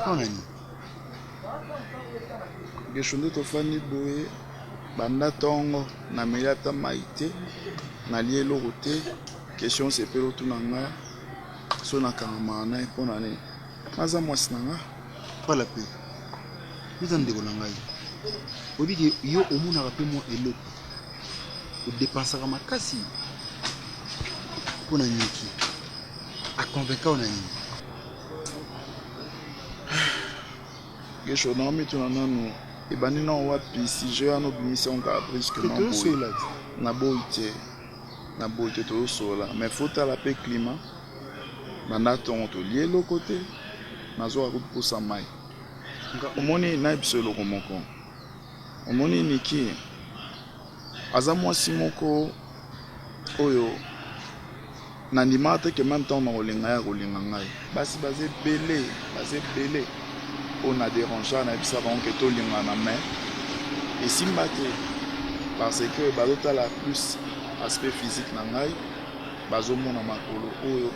quand nani geshonde tofani boye banda tongo na meyata maite na lielo roté question sepelo tunanga so na kangama na mpona ne maza mwasi nanga pas la paix vous en ndeko na ngai obiki yo omonaka mpe mwa eloko odépensaka makasi mpona niki aconvainca o na nini gesho na mituna nanu ebandi na wapi sujet wana obimisi yango kaka brusquement boye na boye te tozosola mais faut tala mpe climat banda ntongo tolie eloko te nazoka kopusa mai omoni na biso eloko moko omoni niki aza mwasi moko oyo nandimaka te ke même temps na kolinga ya kolinga ngai basi baza ebele oyo na dérangeaka na bisa bango ke tolinga na main esimba te parce que bazotala plus aspect physique na ngai bazomona makolo oyo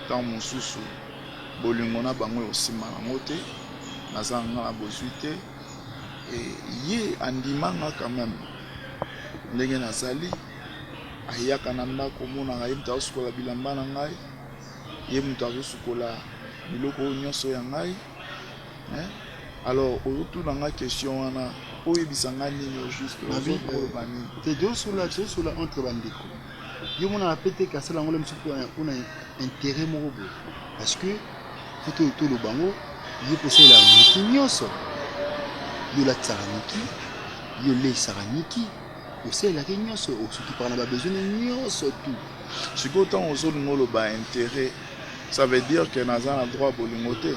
ntango mosusu bolingo na bango eosimba nango te naza nga na bozwi te ye andimanga quand même ndenge nazali ayaka na ndako omonaka ye moto azosukola bilamba na ngai ye moto azosukola biloko oyo nyonso ya ngai alors ozotuna nga question wana oyebisa nga nini au juste ozokoloba nini te tozosola entre bandeko yo monaka mpe te kasala yango le mosu mpona intérêt moko boye parce que fo toloba yango ye kosalela niki nyonso yo latisaka niki yo leisaka niki osalelaki nyonso soki par na babesoin nyonso tout sikoyo ntango ozolinga oloba intérêt ça veut dire que naza na droit bolingo te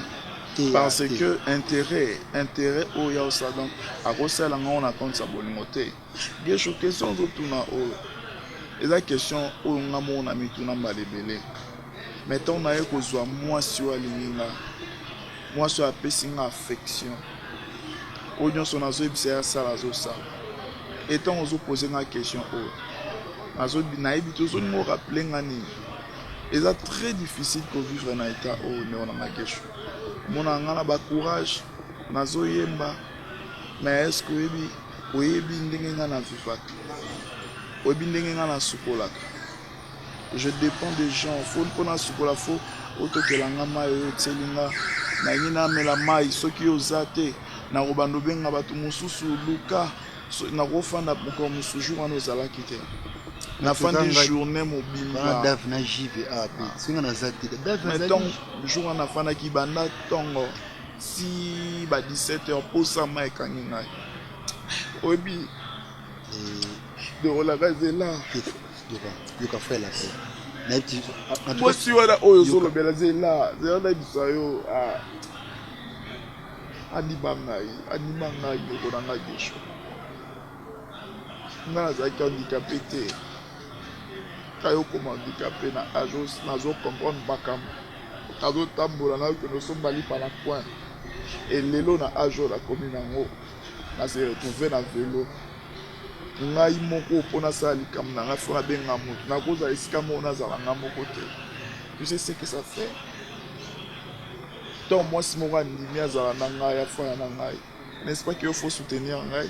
parce que intérêt oyo yaosala donc akosala ngo na compte sa bolingo te gesho question ozotuna oyo eza question oyo nga moko na mituna mbala ebele mais ntango naye kozwa mwasi oyo alingi nga mwasi oyo apesi nga affection oyo nyonso nazoyebisa ye asala azosala etango ozopose nga question oyo nayebi te ozolinga orappele nga nini eza très difficile kovivre na état oyo ndeko na nga gesho mona nga na bacourage nazoyemba mais est-ce que oyebi ndenge nga na vivaka oyebi ndenge nga na sukolaka je dépends des gens fo mpona sukola fo otokela nga mai oyo otieli nga nangi namela mai soki oza te nakobanda obenga bato mosusu luka nakofanda mokolo mosusu jour wana ozalaki te nafandi journée mobimba na jive singa naza te mais ntongo jour wana nafandaki banda ntongo si ba 17h posama ekangi ngai oyebi dekolaka zela yoka fai la paix mwasi wana oyo ozolobela zela nayebisa yo andima ngai ndeko na ngai gesho nga nazalaki handicapé te kayokoma handicapé na age nazocomprendre makambo nazotambola nakende osombalipa na coin elelo na age oyo nakomi nango nase retrouve na velo ngai moko mpo nasala likambo na ngai fo nabenga moto nakozala esika moko nazala nga moko te tu sais ce que ça fait ntango mwasi moko andimi azala na ngai afaya na ngai n'est-ce pas que yo faut soutenir ngai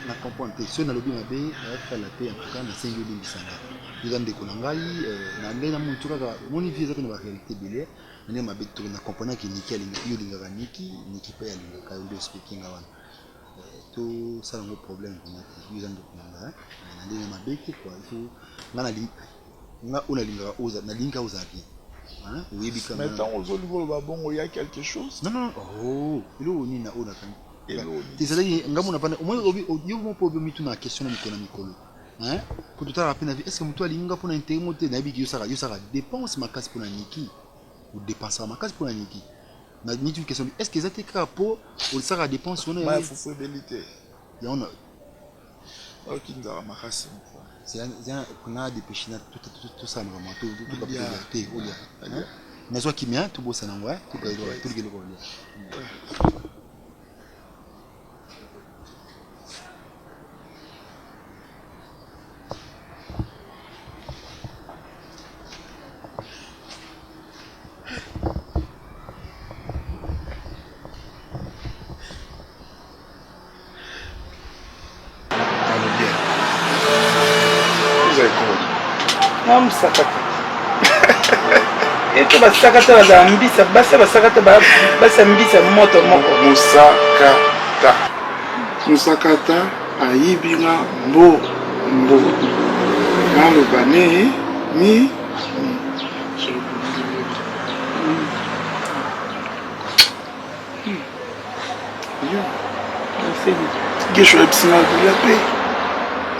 na comprendre te soki nalobi mabe nayafala te en tout cas nasengi olimbisanga eza ndeko na ngai na ndenge na muntu kaka omoni vie eza pe na baréalité ebele na ndenge mabe toke na comprendre ke niki yo olingaka niki mpe alingaka yo expliqué nga wana tosala yango problème vraimen te yo eza ndeko na ngai na ndenge mabe te kua ifo nga oyo nalingaka ozala bien oyebi kaka mais ntango ozolinga oloba bongo ya quelque chose non eloko nini na oyo nakangi tezalaki ngamona pana yo moko obi mituna na question na mikolo na mikolo po totala mpe na vie est ce que moto alingi nga mpona intérêt mo te nayebi yosaka dépense makasi mpona niki odépensaka makasi mpona niki na niti question est ce que eza te kaka mpo osaka dépense wana ya fufu ebeli te yango okinzaka makasi nga dépêche na tosala makambo te olia nazwa kimia tobosana yango tolika eloko olia Na musakata. Et to basakata bazambisa, basa basakata basambisa moto moko. Musakata ayibinga mbo. Naloba ni Gesho epsina la paix.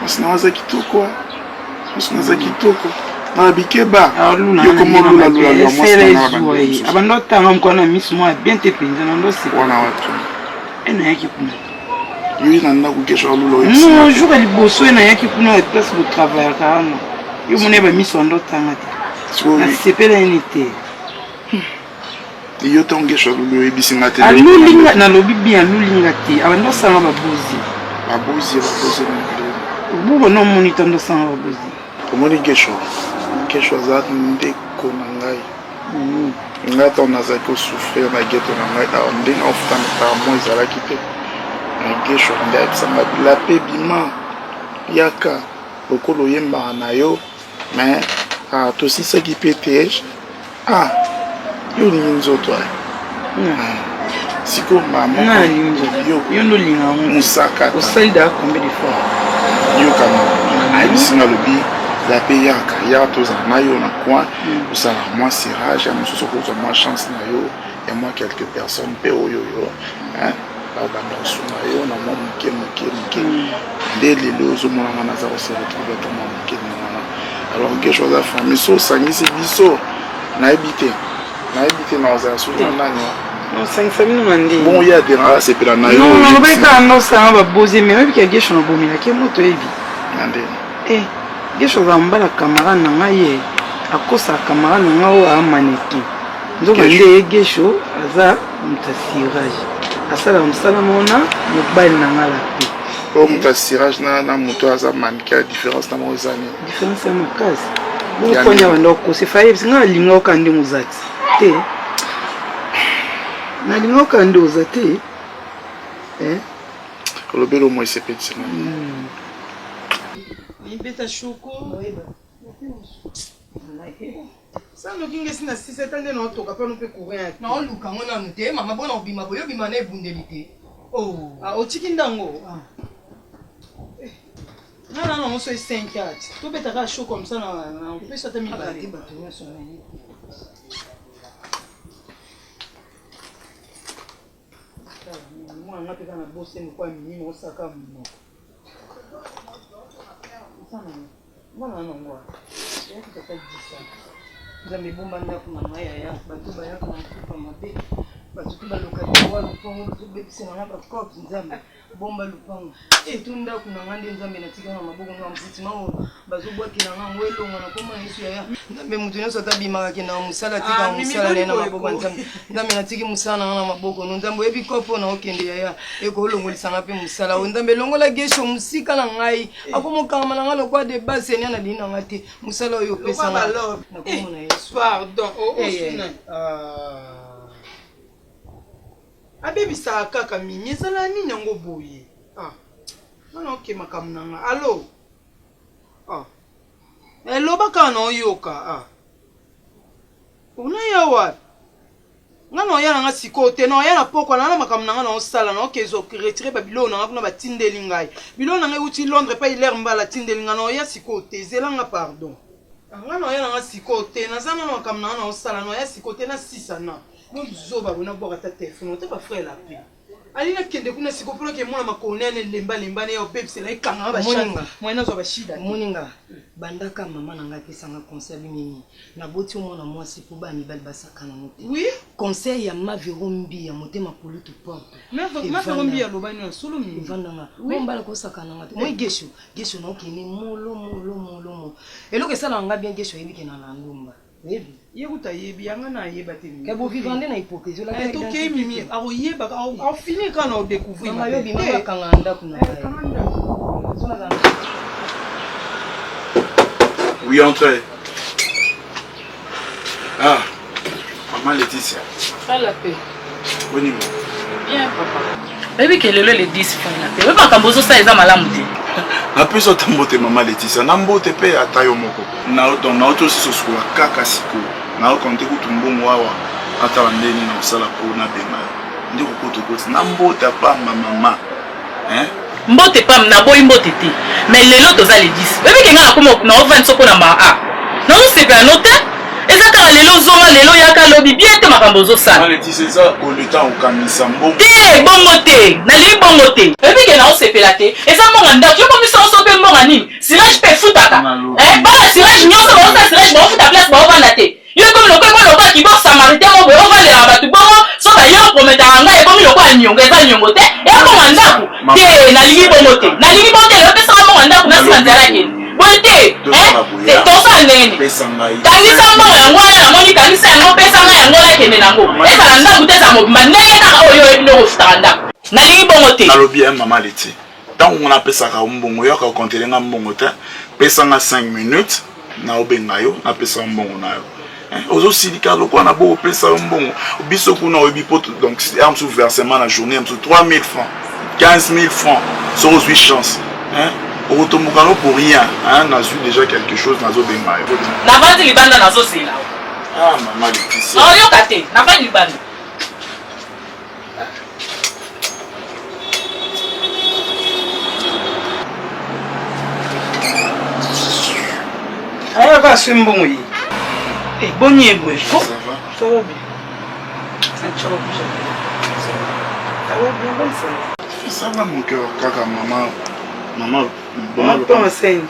Musinaza kitoko. Na bikeba. Yoko molula lula mwasi. Abando tanga mkona misu mwa bien te penza ndo sipo. Wana watu. Ena yaki kuna. Yui nanda kukesha lula epsina. Non, jour ali bosso ena yaki kuna place de travail karama. Yo mone ba misu ndo tanga te. Na sepela unité. Yo tongesha lula ebisinga te. Alulinga na lobi bien alulinga te. Abando sanga babuzi. Babuzi. Bubo no monitor ndo sanga babuzi. Omoni gesho za ndeko na ngai. Ngai to nazaki osouffrir na geto na ngai na ndenge ofutana par mois ezalaki te. Gesho nde ayebisanga bilape bima yaka lokolo oyembaka na yo mais tosisaki mpe te yo olingi nzoto siko yo ndolinga musakata osalida combien de fois yokana ayebisinga lobi la paix yaka tozala na yo na coin osala mwa serrage ya mosusu okozwa mwa chance na yo ya mwa quelques personnes mpe oyo babanda kosunga yo na mwa moke nde lelo ozomonanga naza koseretrouve to mwa moke wana alors gesho aza famille so osangisi biso nayebi te na ozala soja nani bon ya deranga sepela na yo nobeka nosanga babozi me oyebi ke gesho nabomelaki moto oyebi gesho aza mbala camarade na ngai ye akosaka camarade na ngai oyo amaneki nzoka nde gesho aza moto asirage asala mosala mona mobali na ngai la pe oyo moto asirage na moto aza maneke ya différence na moko ezani différence ya makasi bokonya banda okosa efa yebisi ngai nalinga oka nde mozati te nalinga oka nde oza te olobeli omo esepetisa Ibeta choko. Sando kinga sina sise tande na otoka pa no pe courir. Na oluka ngona nte mama bona obima boyo bima na ebundelite. Oh, otiki ndango. Non, on se 5 4. Tu beta ka chaud comme ça on peut ça te mi ba. Moi on a pe kana bosser mo kwa mini mo saka mo. Voilà, non, moi. Je vais te faire 10 ans. Vous avez bon banda pour ma mère, bateau baya comme un peu ma bête. Bateau ba localité wa lupango to bête c'est na ba cop nzambe. Bomba lupango. Et tunda kuna ngande nzambe na tika na maboko na msitima o bazo bwa kina na mwelo ngana koma Yesu ya. Nzambe mutu nyoso tabima kina musala tika musala na maboko nzambe. Nzambe na tiki musala na maboko nzambe ebi kopo na okende ya. Eko longolisa ngape musala nzambe longola gesho musika na ngai. Akomokama na ngalo kwa de base ni na lina ngate musala oyo pesa na. Na komona Yesu. Pardon. Suna. Abebisa kaka mimi ezala nini yango boye nana okema kamunanga allo eloba kaka na oyoka unaya wapi nga na oya nanga sikoyo te na oya na pokwa nana makambo nanga na osala na okezo retire babilo nanga kuna batindeli ngai bilo nanga euti Londres pa ilere mbala tindeli nga na oya sikoyo te ezelanga pardon nga na oya nanga sikoyo te naza nana makambo nanga na osala na oya sikoyo te na sisana Zoba bona boka ta téléphone te ba frère la paix alina kende kuna siko pona ke mona makone ne lemba ne yo pepse la ikanga ba shanga mwana zo ba shida moninga bandaka mama nanga pesanga conseil mimi na boti mona mwasi po ba mibali basaka na mote oui conseil ya mavirombi ya motema polutu porte mavirombi ya lobani na solo mi vandanga bombala ko saka na ngate moi gesho na okini molo eloko sala nga bien gesho yebike na ndumba Yebi. Yebuta yebi yanga na yeba te. Kabo vivande na hypocrisie la. To ke mimi aro yeba au fini quand on découvrir. Mama yobi mama kanganda kuna. Oui, entrez. Ah, maman Laetitia. Ça la paix. Bon niveau. Bien papa. Baby que le 10 francs la paix. Papa kambozo ça eza malamu te. napesa ata mbote mama Laetitia na mbote mpe ata yo moko nauti osi sosokola kaka sikoyo naokonte kutu mbongo awa atala ndeni na kosala mpo nabenga yo nde kokotokoti na mbote apamba mama mbote pam naboyi mbote te mais lelo toza le 10 oyebike nga nakoma naovandi soko na maa a nazosepela no te eza kaka lelo ozonga lelo yaka lobi bien te makambo ozosala eza koleta kokamisa mbongo te bongo te nalingi bongo te oyebike naosepela te eza mbonga ndako yo komisa oso mpe mbonga nini sirage mpe efutaka bana sirage nyonso baosala sirage baofuta place baovanda te yo ekomi lokola kibor samaritain mo boye ovalelaka bato bongo so bayo prometaka ngai ekomi lokola niongo eza niongo te ea mbonga ndako te nalingi bongo te nalingi bongo te opesaka mbonga ndako nasima nzala kende boye te tosala ndenge kanisa mbongo yango wana namoni kanisa yango opesa ngai yango nakende nango ezala ndako te eza mobimba ndenge kaka oyo oyebi ndenge ofutaka ndako nalingi bongo te nalobi ye mama Leti ntango napesaka mbongo yoka okontelenga mbongo te pesanga 5 minutes naobenga yo napesaka mbongo na yo ozosilika lokola na bo opesa yo mbongo biso kuna oyebi po donc amsu versement na journée amsu 3000 francs 15000 francs so ozwi chance okotomboka no pour rien nazwi déjà quelque chose nazobenga yo navandi libanda nazosila mama Laetitia oyoka te navandi libanda aya baswe mbongo ye boni ebwe ça va bien ça va mon cœur kaka maman bon enseigne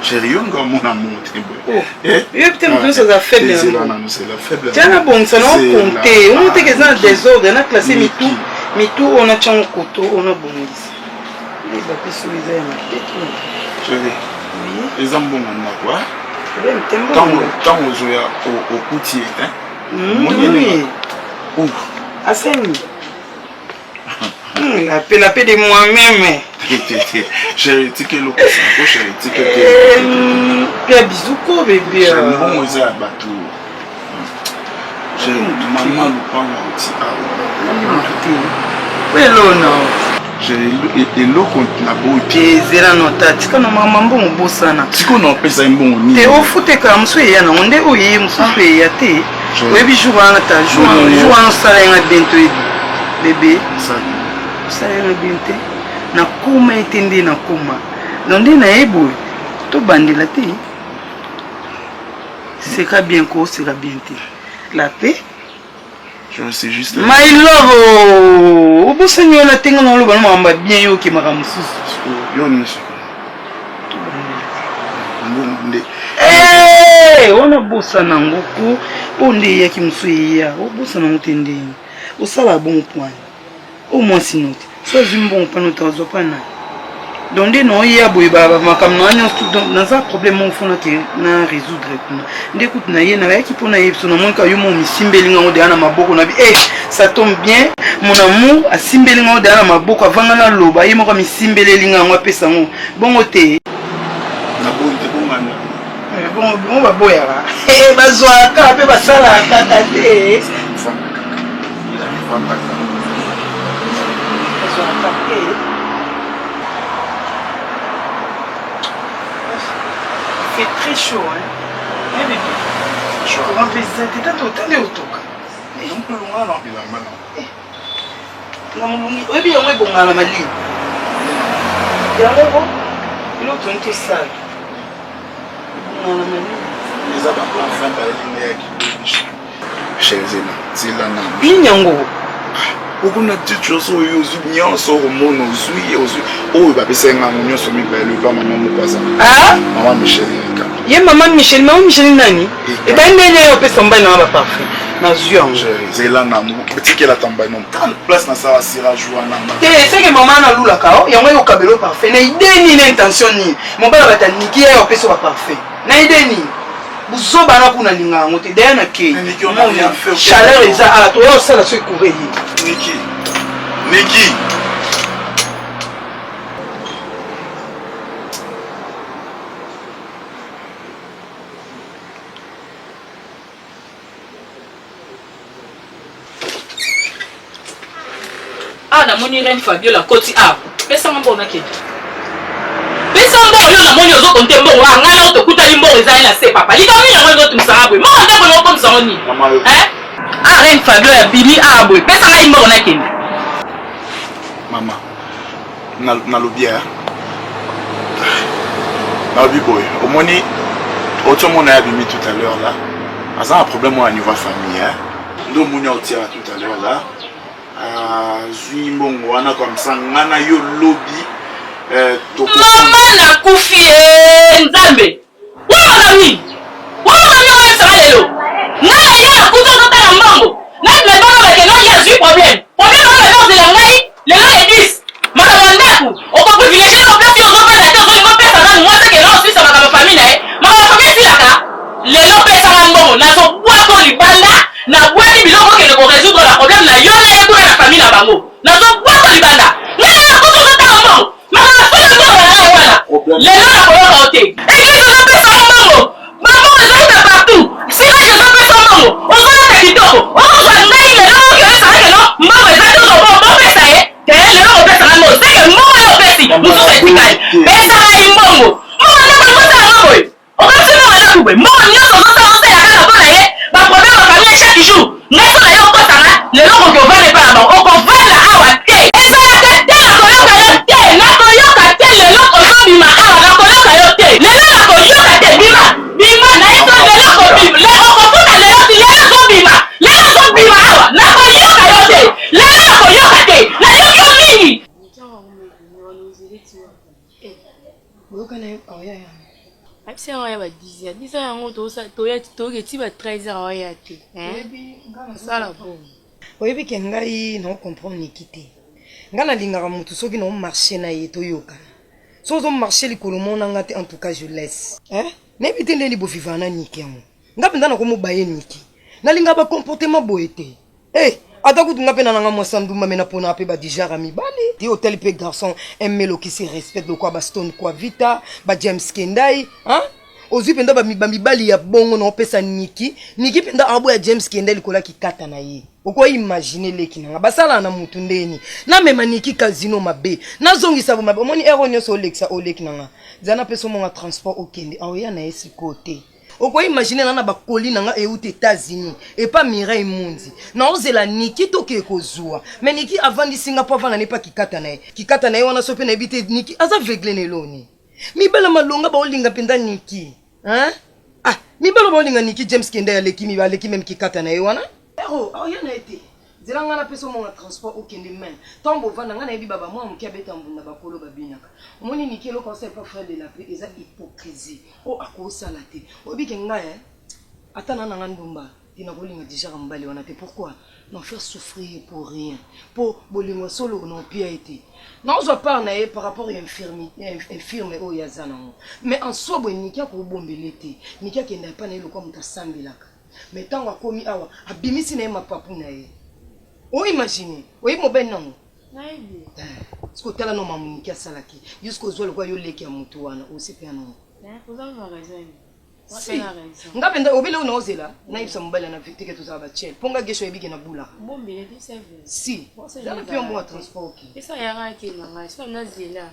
chérie yo nga mona monte boye yo peut-être moto soza faible tiana bongisa na okonte omoteke eza na désordre na classe mitu ona tiango koto ona bongisa bapeso eza ya matete chérie eza mbongo ndako ntango ozoya okuti oui aseni la paix de moi-même chérie tike lokosako chérie tike pia bizuko bébé mbongo eza ya bato chérie mama lupango oti awa elona eloko na boyi ezela nota tika na mama mbongo bosana tika na opesa mbongo nini te ofuteka mosu eya nango nde oyo ye mosusu mpe eya te oyebi jour wana ta jour wana osala yenga bien to yebi bebe osala yenga bien te nakoma ete nde nakoma don nde nayeboye tobandela te seka bien ko oseka bien te la paix c'est juste my love obosani wana tenga na oloba na makambo bien yo okemaka mosusu yo nyonso wana bosana ngo po oyo nde eyaki mosu eya obosana ngo te ndeni osala bongo poani o mwasi no te so azwi mbongo mpana ota ozwa mpana donc nde na oyeya boye makambo na nyonso naza problème moko fonaki na résoudre kuna nde kutu na ye nayaki mpo na ye biso namonika yo mo misimbelinga ngo deya na maboko na bi ça tombe bien mon amour asimbelinga ngo deya na maboko avanga na loba ye moko amisimbelelinga yango apesa ngo bongo te bongo baboyaka bazwaka mpe basalaka kaka te fait très chaud, hein. Eh bébé, je suis rempli ça. T'es dans ton temps de toka. Mais on peut loin là. Non, oui, bien, on est bon à la maline. Il y a un gros. L'autre, on est sale. Bon à la maline. Les abats, enfin, par les qui chez Zéna. Zéna. Binyango. okuna tichoso oyo ozwi nyonso okomona ozwi oyo bapesenga ngo nyonso mibale pa mama mokwasa mama Micheline ye mama Micheline nani ebani ndenge yo opesa mbali na baparfum nazwi yango zela na tikela tambali no place na sala sirage wana te seke mama nalulaka yango eyokabela parfum na ide nini na intention nini mobala bataniki ye opesa baparfum na ide nini buzoba na kuna linga yango te deya na ke chaleur eza ala toya osala so ekure ye Niki na moni Reine Fabiola koti a. Pesa mambo na kedi. Pesa mambo yo na moni ozo konte mbongo ngana otokuta limbo ezali na se papa. Lika mini yango ndoto msangabwe. Mo ndako no ko msangoni. Ah Reine Fabiola bimi a boy. Pesa ngai mbongo na kedi. Maman. Na lobia. Na lobi boy. Au moni autant mon a bimi tout à l'heure là. Ça un problème au niveau famille hein. Ndo moni a tiré tout à l'heure là. Zui mbongo wana comme ça ngana yo lobby Maman na kufi nzambe. Wala ni. Wala ni wa sala lelo. Na ya kuto kota na mbongo. Na me baba ke no ya zui problème. Problème na no de la ngai. Lelo le 10. Maka mandaku. Oko privilégier no pesi ozo ba na te ozo ngo pesa na moi que non si ça maka famille na e. Maka famille silaka. Lelo pesa na mbongo na so bwa ko libanda. Na bwa ni biloko ke ko résoudre la problème na yo na ko na famille na bango. Na so bwa ko libanda. Na kuto kota na mbongo. Les gens n'ont pas et ils ont fait son maman. Maman, ils ont fait partout. Si là, ils ont fait son maman. On va faire du temps. On va faire les gens qui ont fait ça. Maman, ils ont fait son maman. Les gens ont fait ça. C'est que moi, je fais ça. Nous sommes efficaces. Mais ça, ils m'ont. Moi, je ne peux pas faire. On va se faire un peu. Moi, je ne peux pas faire. Ma problème, ma famille, chaque jour. Nous sommes là, on va faire. Les gens qui ont fait pas là-bas. On va faire la hawa. Et ça, c'est la c'est un peu 10 ans. 10 ans, on a 13 ans. Ça la bonne. Oui, que ngai non comprendre nikite. Ngana lingara mutu soki no marché na yeto yoka. Sozo marché likolo mona ngate en tout cas je laisse. Nebite ndeli bo vivana nikemo. Ngapenda na ko mobaye niki. Na linga ba comportement boete. Ata kutunga pena nanga mosandu mamena pona pe ba dijara mibali. Ti hôtel pe garçon aimelo qui se respecte de quoi ba Stone quoi Vita, ba James Kendai, Ozu penda ba mibali ya bongo na opesa niki. Niki penda abo ya James Kendai likola ki kata na ye. Oko imaginer leki nanga basala na mutu ndeni. Na mema niki casino mabe. Na zongisa bo mabe. Omoni eronyo so leksa oleki nanga. Zana peso monga transport okende. Aoya na esi côté. Oko imaginer nana ba koli nanga eute États-Unis et pas Mireille Mundi. Na ozela niki toke kozua. Mais niki avandi Singapore vana ne pa kikata na ye. Kikata na ye wana sope na ebite niki aza vegle neloni. Mibala malonga ba olinga penda niki. Mibala ba olinga niki James Kendai aleki mi baleki même kikata na ye wana. Aoya na ete. Zela ngana peso monga transport okende men. Tombo vana ngana ebi baba moi mukia beta mbunda bakolo babinaka. Omoni nikelo conseil pas frère de la paix eza hypocrisie. Akosa la te. Obike ngaya atana na ngandumba. Tina kolinga déjà mbali wana te pourquoi? Non faire souffrir pour rien. Pour bolingo solo non pia été. Non je parle na par rapport à infirme o yazana. Mais en soi bo nikia ko bombelete. Nikia kenda pa na eloko muta sambilaka. Mais tant a komi awa abimisi na ma papu na ye. Imagine, mon ben non. Ce que tu as nommé qui a salaki, jusqu'au jour où il y a eu qui a monté ou c'est pas non. Vous avez raison. Si. Nga penda obele una ozela, na ibsa mbala na victime que tout ça va tchel. Ponga gesho ebi na bula. Bon mais c'est vrai. Si. Dans le pion bon transport. Et ça y a rien qui m'a. Ça na zela.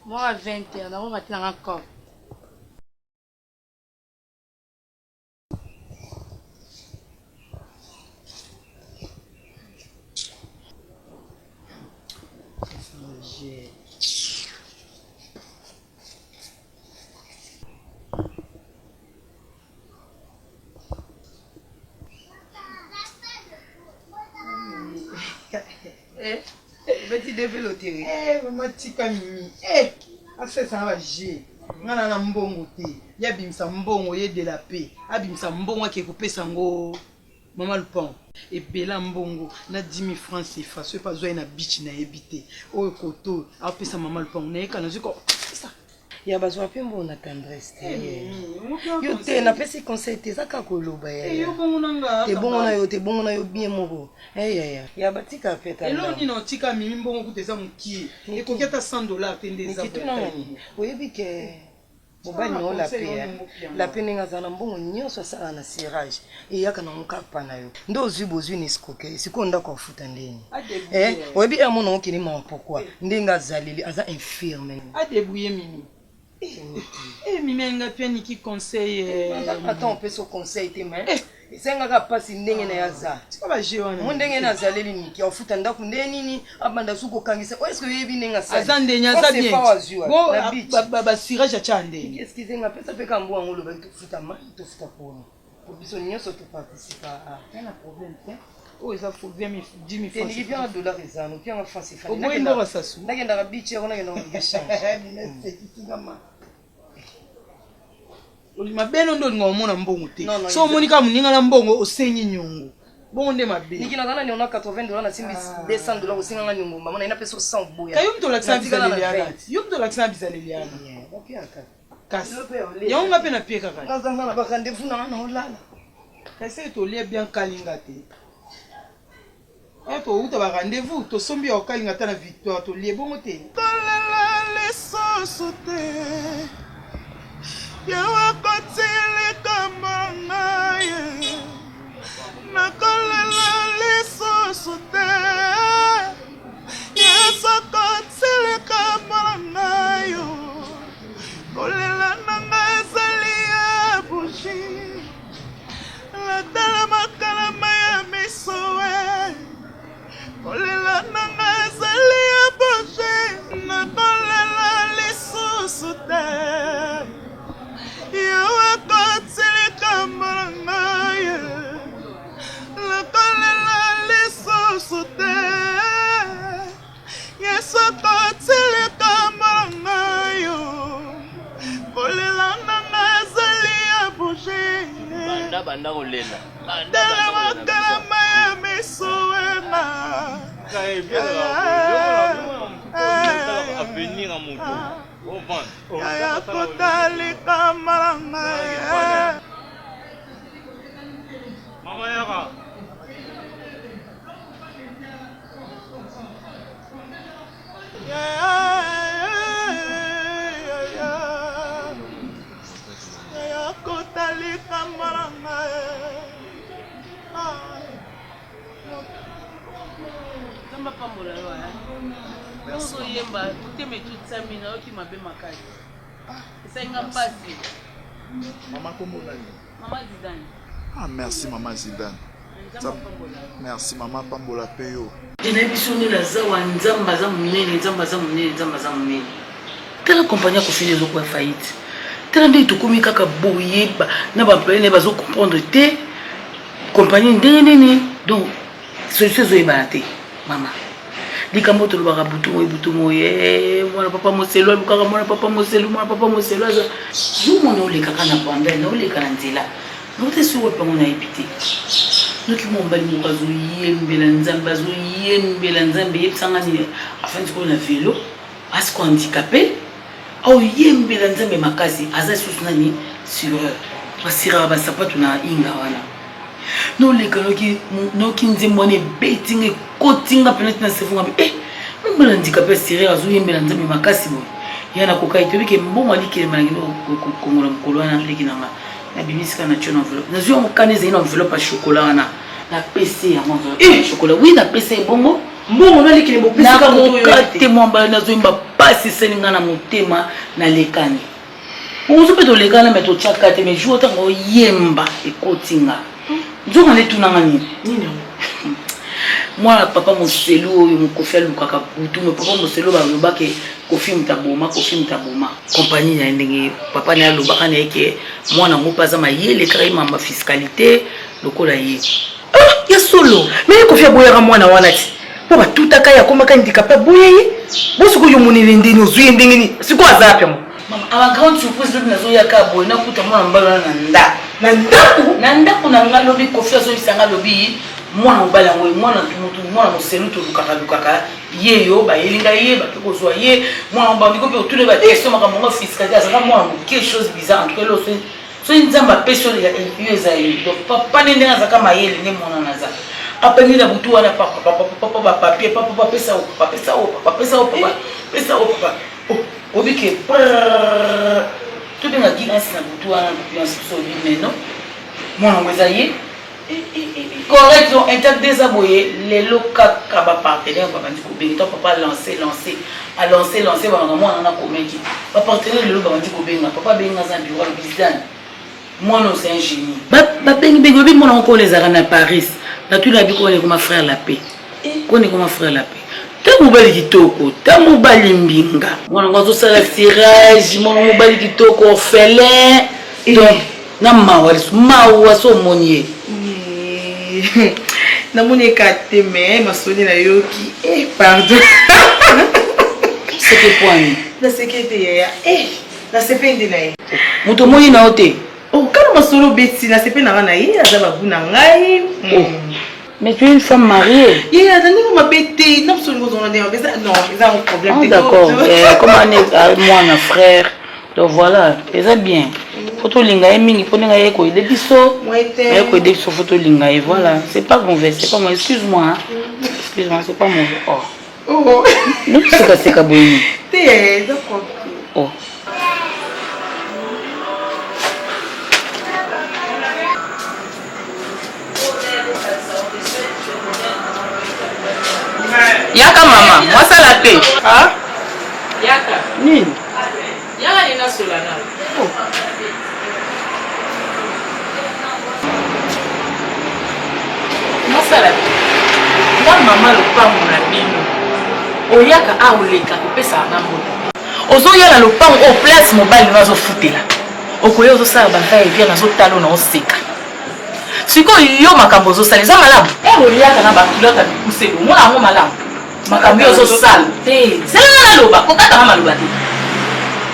Moi à 20h, na on va te encore. Petit développé. Maman tika mimi. Asa ça va G. Ngana na mbongo te. Ya bimsa mbongo ye de la paix. Abimsa mbongo ke ko pesa ngo. Maman le pont. Et bela mbongo na 10 000 francs CFA. Ce pas zo na beach na ebité. O koto, a pesa maman le pont. Na kana zuko. Ça. Ya bazwa pe mbona tendresse. Yo te na pesi conseil te zaka koloba ya. Yo bongo nanga. Te bongo na yo bien moko. Ya batika peta. Elo ni no tika mimi mbongo kuteza mukie. E koketa $100 tende za. Oyebi ke mobali nao lape ndenge aza na mbongo nyonso asala na serage eyaka na mokapa na yo nde ozwi bozwi na esikoke sikoyo ndako afuta ndeni oyebi amo nango kende mawa pourkui ndenge azaleli aza infirme adebouye mimi mimi alinga pia niki conseil attends opesa conseil te ma esengaka mpasi ndenge na ye aza mo ndenge na azaleli niki afuta ndako nde nini abanda suki okangisa oyeske oyebi ndenge aza ndeni aza bien basirage atya ndeni excuse nga pesa mpe kambo yango olobaki tofuta mai tofuta pono po biso nyonso toparticipa na problème te oyo eza fo 10 000 francs ndiki pianga dollar ezano pianga france efani oboyi mboka sasu nakendaka bichere nakendaka gechange olima beno ndo olinga omona mbongo te so omoni kaka moninga na mbongo osengi nyongo bongo nde mabe niki nazana niona 80 dollars nasimbi 200 dollars osenganga nyongo mama naina peso 100 boya kayo mtu olakisa bizaleli yakati yo mtu olakisa bizaleli yaka kasi yango nga mpe na pie kaka kazanga na barendez-vous nanga na olala kasi tolia bien kalinga te touta barendez-vous tosombi ya okalinga ta na victoire tolie bongo te kolela lesoso te yawa kotilika mangaye nakolela lisusu te yeso kotilika mangayo kolela nanga ezali ya bushi latala makalama ya misowe kolela nanga ezali ya bushi nakolela lisusu te yawa kotilika mangaye nakolela lisusu te yesu kotilika mangayo kolela nanga ezali ya bushi banda kolela tala makalama ya misuwenga avenir à mon tour. yaya kotalika malanga Mama Yara. yaya kotalika malanga Kamba pambola yo ozo yemba uteme tutsami na yoki mabe makali esenga mpasi mama kombolani mama Zidane. merci mama Zidane. Merci mama pambola pe yo nayebi so nde naza wa nzambe aza monene nzambe aza monene nzambe aza monene tala kompani ya kofini ezokuwa faillite tala nde tokomi kaka boye na baemploye naye bazocomprendre te kompani ndenge nini donc solution ezoyebana te mama likambo tolobaka butu moye mwana papa moselu alukaka mwana papa moselu aza zomona olekaka na banda na oleka na nzela naote soko mpengo nayebi te noki mobali moko azoyembela nzambe yebisanga nini afandi sikoyo na velo asiko handicapé aoyembela nzambe makasi aza lisusu nani sureur basiraka basapato na inga wana noleka noki nzembo wana ebetinga ekotinga pena tina sefunga mobali handicapé sureur azoyembela nzambe makasi boye ya na kokai tobike mbongo alikelemana kongola mokolo wana leki nanga na bimisika na tio na enveloppe nazwi mokane ezali na enveloppe ya chocolat wana na PC yango enveloppe chocolat oui na PC bongo mbongo nalikile bopesika mokate mwambala nazoyemba pasi eselinga na motema na lekani ozo mpe tolekana me totyaka te mais jour ntango oyemba ekotinga nzonga nde tunanga nini mwana papa moselu oyo mokofi alukaka butu me papa moselu balobake kofi mutaboma kompani na ndenge papa na alobaka na yeke mwana ngo paza mayele kaka imamba fiscalité lokola ye ya solo me kofi aboyaka mwana wana ti po batutaka ya komaka handicapé boye ye bosiko yo monene ndeni ozwi ndenge ni siko aza pe mo mama aba grande surprise lobi nazoyaka boye nakuta mwana mobali wana na ndako na nga lobi kofi azoyisanga lobi mwana mobali yango mwana moselu tolukaka yeyo bayelinga ye bake kozwa ye mwana mobali kope otune bakestion makambo ngo fiscalité azaka mwana moke chose bizarre en tout cas lo so nzambe apesi oyo eza ye donc papa nde ndenge azaka mayele nde mwana naza apengi na butu wana papa bapapier papa pesa o papa obike Tu bien qui reste dans tout un solide mais non. Moi on va y correct donc intact désaboué les locaux kaba partenaire va dire que ben toi papa lancer vraiment moi on a commis qui va partenaire le va dire que ben papa ben dans un bureau de business. Moi non c'est un génie. Ba ben ben moi on les arana à Paris. Là tu l'as vu qu'on est comme frère la paix. Qu'on est comme frère la paix. Tant mobali kitoko, tant mobali mbinga. Moi on va faire le tirage, moi mobali kitoko orphelin. Donc na mawa so monier. Namone kate mais ma sonné na yoki. Pardon. C'est que point. La sécurité ya. La CPND na ye. Muto moyi na ote. Oh, quand ma solo beti la CPND na ye, azaba buna ngai. Mais tu es une femme mariée. Attendez, on m'a bêté. Non, absolument, on a des non, ils ont un problème. Ah, d'accord. Comme moi, un frère. Donc voilà, c'est bien. Photo linga mingi, photo linga yeko de biso. Yeko de biso photo linga et voilà. C'est pas mauvais, c'est pas moi. Excuse-moi. Excuse-moi, c'est pas mauvais. Oh. Non, c'est kabouini. T'es d'accord. Oh. Yaka maman, moi ça la paix. Ah? Yaka. Nini? Yaka ina solana. Oh. Moi ça la paix. Moi maman le pas mon abino. Oyaka a oleka kopesa ngambo. Ozo yala le pas au place mobile nazo futela. Okoyo ozo sala banta et bien nazo talo na oseka. Siko yo makambo ozo sala za malamu. Oyaka na ba kilota bikuselo. Mona ngo malamu. Makambo ozo sala. C'est loba kokata na maloba te.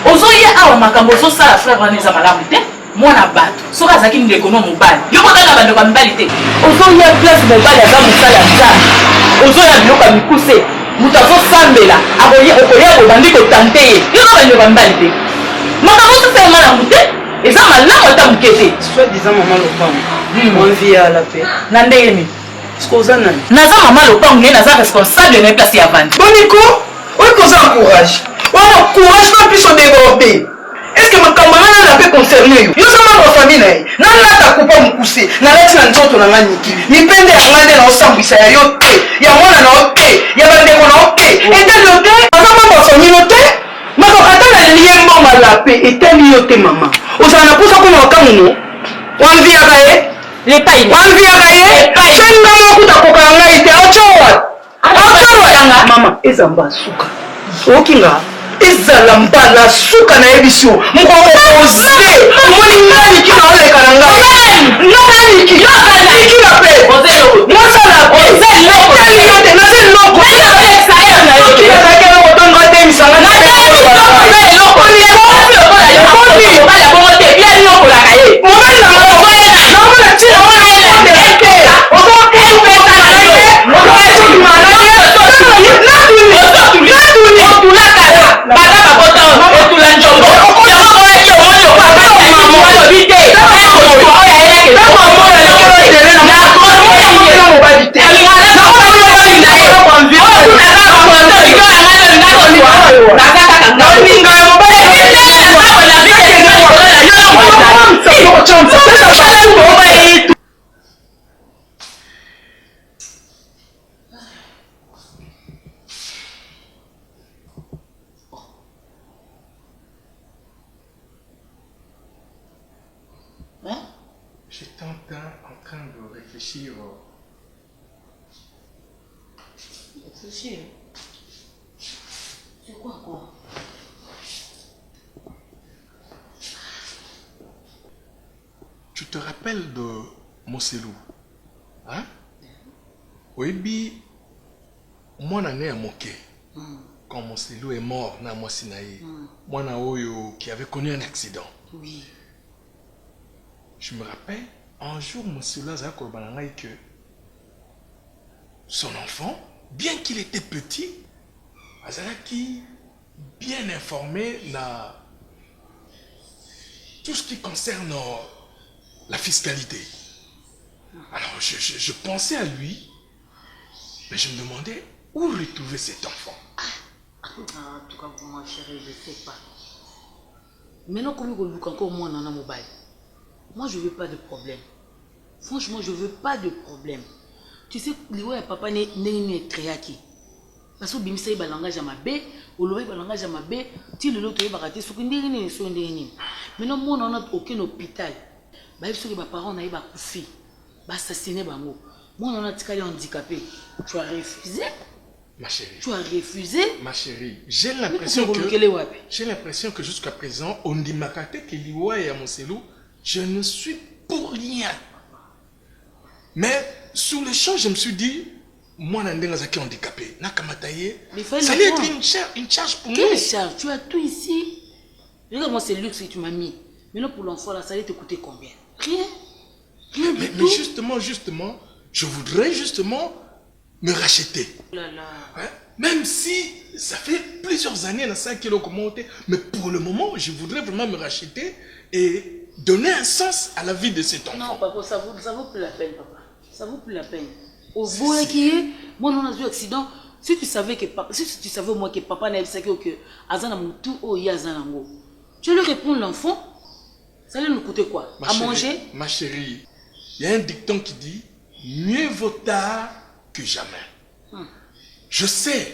Ozo ye awa makambo ozo sala frère vaneza malamu te. Mwana bato. Soka zaki ndeko no mobile. Yo kokana bando ka mibali te. Ozo ye place mobile za musala za. Ozo ya biloka mikuse. Mutazo sambela. Akoye okoye obandi ko tante ye. Yo ka bando ka mibali te. Makambo ozo sala malamu te. Eza malamu ta mukete. Soit disant maman le pam. Mon vie à la paix. Nandemi. Skozana. Naza maman le pam ne naza responsable de place ya vente. Boniko, oui qu'on a courage. On a courage qu'on puisse se développer. Est-ce que ma camarade n'a pas concerné? Nous sommes dans la famille. Nous avons pas mon poussé. Nous avons dit que nous avons dit que nous avons dit que nous avons dit que nous avons dit que nous avons dit que nous avons dit que nous avons dit que nous avons dit que nous avons dit que nous avons dit que nous avons dit que nous avons dit que nous avons dit que nous avons ezala mbala suka na ebiso mukoko ose moni ngani kina ole kananga ngani kina pe moza la ozelo kali yote na se loko na yote na kena otonga te misanga na loko ni ko bala bongo te bien loko la kaye mona na mona ti J'étais en train de réfléchir. Réfléchir? C'est quoi? Tu te rappelles de Moselou? Hein? Oui, moi, je suis moqué. Quand Moselou est mort, moi, qui avait connu un accident. Oui. Je me rappelle, un jour, Moselou a dit que son enfant, bien qu'il était petit, Azalaki bien informé dans tout ce qui concerne la fiscalité. Alors je pensais à lui, mais je me demandais où retrouver cet enfant. En tout cas, pour moi, chérie, je ne sais pas. Maintenant, comme il y a encore moi dans mobile, moi je veux pas de problème. Franchement, je veux pas de problème. Tu sais, le papa n'est créaki. Parce que bimisa ba langage à ma bé, ou le langage à ma bé, tu le l'autre baraté, ce qu'on dit, ce qu'on dit. Maintenant, moi on a aucun hôpital. Bah il faut que mes parents n'aient pas couffé, bah assassiné bango. Moi on a ticalé handicapé. Tu as refusé? Ma chérie. Tu as refusé? Ma chérie, j'ai l'impression que jusqu'à présent, on dit makate que liwa et amoselou, je ne suis pour rien. Mais sur le champ, je me suis dit, moi, je suis handicapé. Ça allait être une charge pour nous. Quelle charge? Tu as tout ici. Regarde-moi, c'est le luxe que tu m'as mis. Maintenant, pour l'enfant, là, ça allait te coûter combien? Rien. Rien du tout. Mais justement, je voudrais justement me racheter. Oh là là. Hein? Même si ça fait plusieurs années, dans 5 kilos monté, mais pour le moment, je voudrais vraiment me racheter et donner un sens à la vie de cet enfant. Non, papa, ça vaut plus la peine, papa. Ça vaut plus la peine. Au bout qui est, moi, on a eu un accident. Si tu savais que papa, si tu savais au moins que papa n'a pas que Azana Moutou ou Yazanango, tu lui réponds l'enfant, ça allait nous coûter quoi? À manger? Ma chérie, il y a un dicton qui dit mieux vaut tard que jamais. Je sais,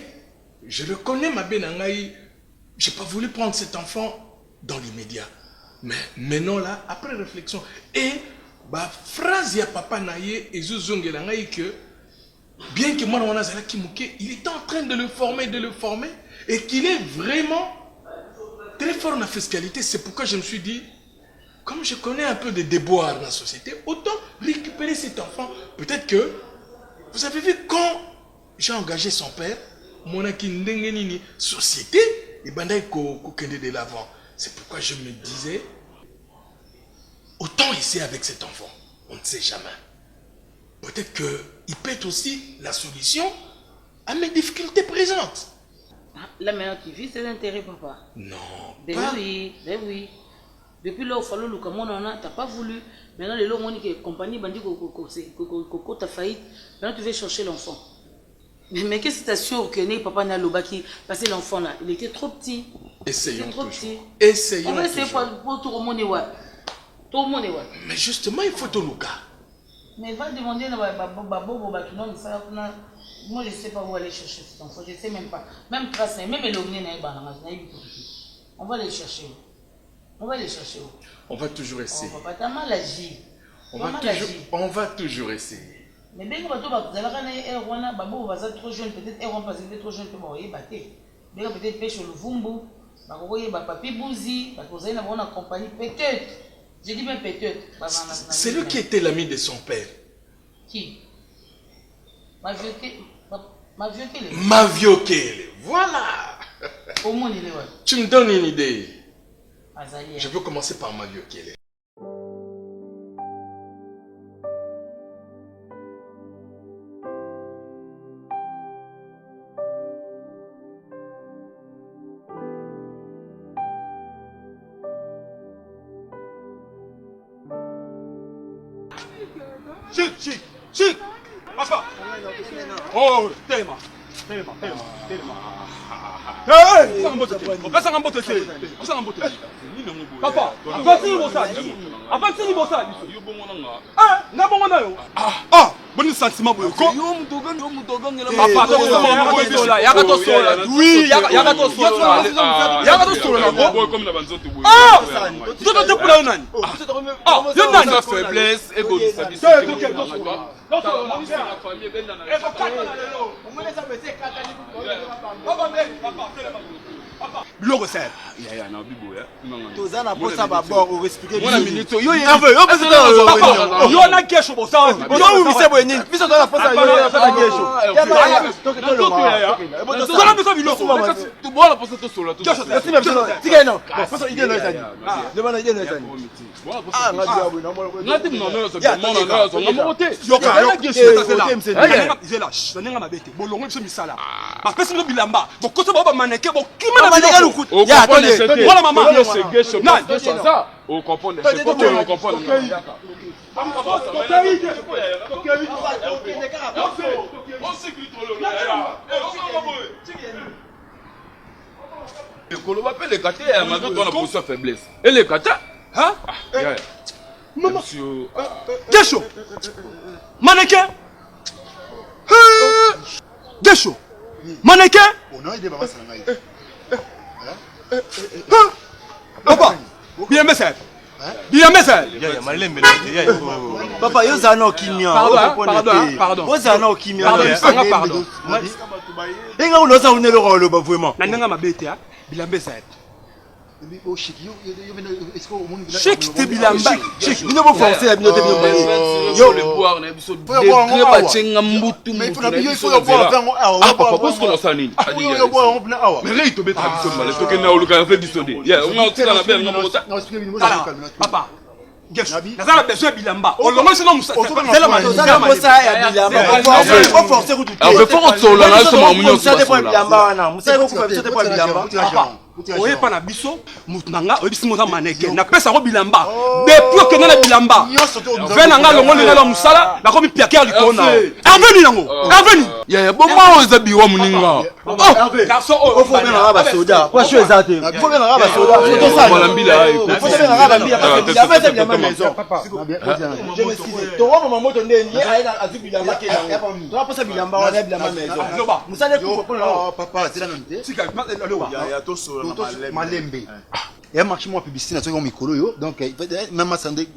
je le connais, ma benangaï. J'ai pas voulu prendre cet enfant dans l'immédiat. Mais maintenant là, après réflexion, et bah phrase ya papa naye et zuzongelangaï que bien que moi on a il était en train de le former et qu'il est vraiment très fort dans la fiscalité. C'est pourquoi je me suis dit, comme je connais un peu de déboires dans la société, autant récupérer cet enfant. Peut-être que vous avez vu quand j'ai engagé son père, mon akindengeni société et bandai ko kende de l'avant. C'est pourquoi je me disais, autant essayer avec cet enfant. On ne sait jamais. Peut-être qu'il peut être aussi la solution à mes difficultés présentes. Là maintenant tu vis, c'est l'intérêt, papa. Non. Ben oui. Depuis là, il fallait le comment on a, t'as pas voulu. Maintenant, les gens qui compagnie bandit que t'as failli. Maintenant, tu veux chercher l'enfant. Mais qu'est-ce que tu sûr que papa n'a le qui parce que l'enfant là, il était trop petit. Essayons trop toujours. Petit. Essayons. On va essayer pour tout le monde. Mais justement, il faut tout le cas. Mais va demander moi je sais pas où aller chercher cet enfant, je sais même pas. Même trace, même on va les chercher. On va les chercher. On va toujours essayer. On va pas mal agir. On va toujours essayer. Mais bien que vous avez trop jeune, peut-être parce que trop jeune, peut-être pêche le vumbu, papi bouzi, vous avez une compagnie, peut-être. Je dis bien peut-être. C'est lui qui était l'ami de son père. Qui? Ma vieux Kele. Ma vieux Kele. Voilà. Tu me donnes une idée. Je peux commencer par ma vieux Kele. Chic. Papa. Oh, Téléma. Hey, papa, bon sentiment boyoko. Papa, oui, faiblesse et biloko sere tozana posa babord oexplike yo na gesho bosala yo umise boye nini biso tozana posa na gesho tozana biso biloko tubona posa tosola tikeno posa ideno ezali demana ideno ezali ngati mnono zo mona no zo ngamote yoka nanenga mabete bolongo biso misala bapesi no bilamba bokoso baba maneke bokima na biloko ya voilà maman ça on comprend c'est pas on comprend le koloba pe appelle les kata, elle m'a dit qu'on a poussé faiblesse. Et les kata, hein? Maman. Gesho. Mannequin. Gesho. Mannequin. Papa, bien message. Bien message. Papa, yo zana okimia. Pardon. Yo zana okimia. Pardon. Enga unoza unelo rolo ba vraiment. Na ndenga mabete ha. Bilambe ça. Chèque te bilamba. Chèque, bino bo forcer la binote bino. Yo le boire na biso. Degré ba tchenga mbutu mbutu. Il faut boire ah papa parce qu'on a ça ni. Mais là il te beta biso mal. To kena oluka fait dissoder. Yeah, on a tika na bien ngomota. Papa. Nazala besoin bilamba. On longe non musa. C'est la mazala bossa ya bilamba. On forcer route. On veut faire autre là sur mon mignon. Ça dépend bilamba wana. Musa ko ko ça dépend bilamba. Oye pa na biso mutunanga oyebisi ngoza maneke na pesa ko bilamba depuis que na bilamba vena nga longo linga la musala na ko mi piaker likona aveni nango aveni ya bon moi aux abiwa muninga garçon o faut bien raba soda quoi chose ezate faut bien raba soda to ça la mbila faut bien raba mbila parce que bilamba c'est bilamba maison papa je m'excuse to wa maman to ndeni aina azu bilamba ke nango to pa ça bilamba wana bilamba maison musala ko ko papa c'est la même té ya to so malembe et marché moi publicité na so mikolo yo donc même asande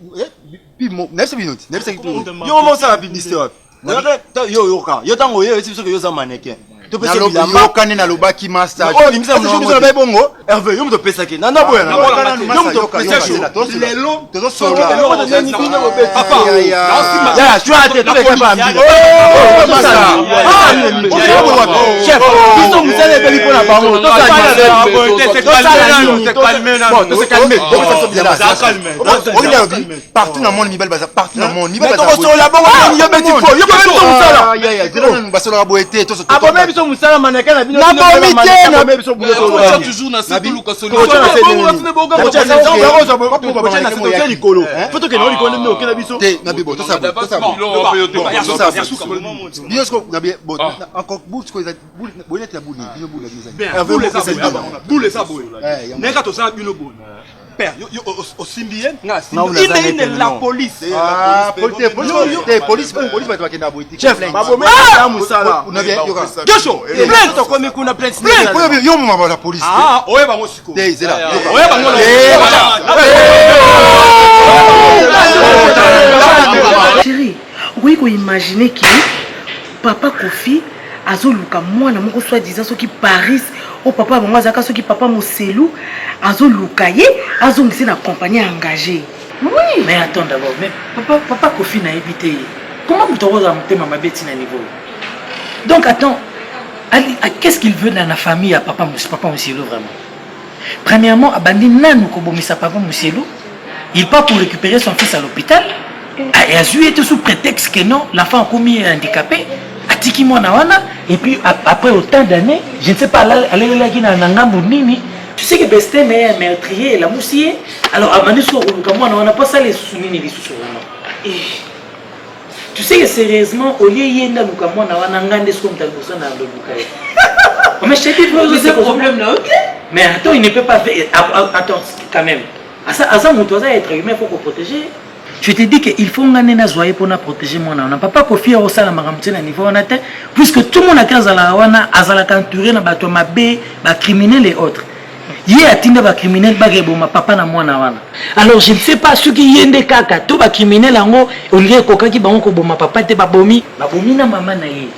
puis mo nefse binoti nefse yo mo ça la publicité yo tango yo esi biso que yo za mannequin to pesa bilamba yo kanena lobaki master oh limisa no no ba bongo Hervé yo mo to pesa ke nana boya na yo mo to pesa ke lelo to sola papa ya tu as te to ke ba mbilo chef biso musale pe lipo na bango to partout dans le monde nibel baza partout dans le monde nibel baza to sola bongo yo beti fo yo ko to musala ya tena basola boete to so abome biso musala maneka na bino na biso bulo to toujours na c'est tout ka solution foto ke no likolo no kena biso te na bibo to ça bien ce que na bien encore bout ko bonnet na bout ni bout la boule ça boule neka to ça bino boule père yo osimbie nga simbi la police police ba to kenda boiti chef babome na musala na bien yo kesho plainte to komi kuna plainte yo mo ba la police ah oye ba ngosiko te zela oye ba ngolo chérie oui ko imaginer que papa Kofi azoluka mwana moko soi-disant soki Paris au papa bango azaka soki papa Moselu azoluka ye azongisi na compagnie engagée. Oui. Mais attends d'abord, mais papa Kofi n'a évité. Comment vous t'aurez monté ma bête à niveau? Donc attends, qu'est-ce qu'il veut dans la famille à papa Moselu vraiment? Premièrement, abandi nanou ko bomisa papa Moselu, il part pour récupérer son fils à l'hôpital. Et Azu était sous prétexte que non, l'enfant a commis handicapé. Atiki mwana wana et puis après autant d'années, je ne sais pas aller là qui na ngambo nini. Tu sais que Besté mais meurtrier la moussier. Alors abandi so ulukamwana wana pas ça les sounini les sous et tu sais que sérieusement au lieu yenda lukamwana wana ngande ce comme ta personne na lukaye. Mais je te dis c'est problème là, OK? Mais attends, il ne peut pas faire attends quand même. Asa moto ça être humain faut qu'on protéger. Je te dis qu'il faut gagner na zoyer pour protéger mon enfant. Papa Kofi au sala makamti na niveau on atteint puisque tout le monde a kaza la wana azala kanturé na bato mabe ba criminels et autres. Yé atinda ba criminel ba gebo ma papa na mwana wana. Alors je ne sais pas ce qui yende kaka to ba criminel ango au lieu kokaki bango ko boma papa te ba bomi na mama na ye.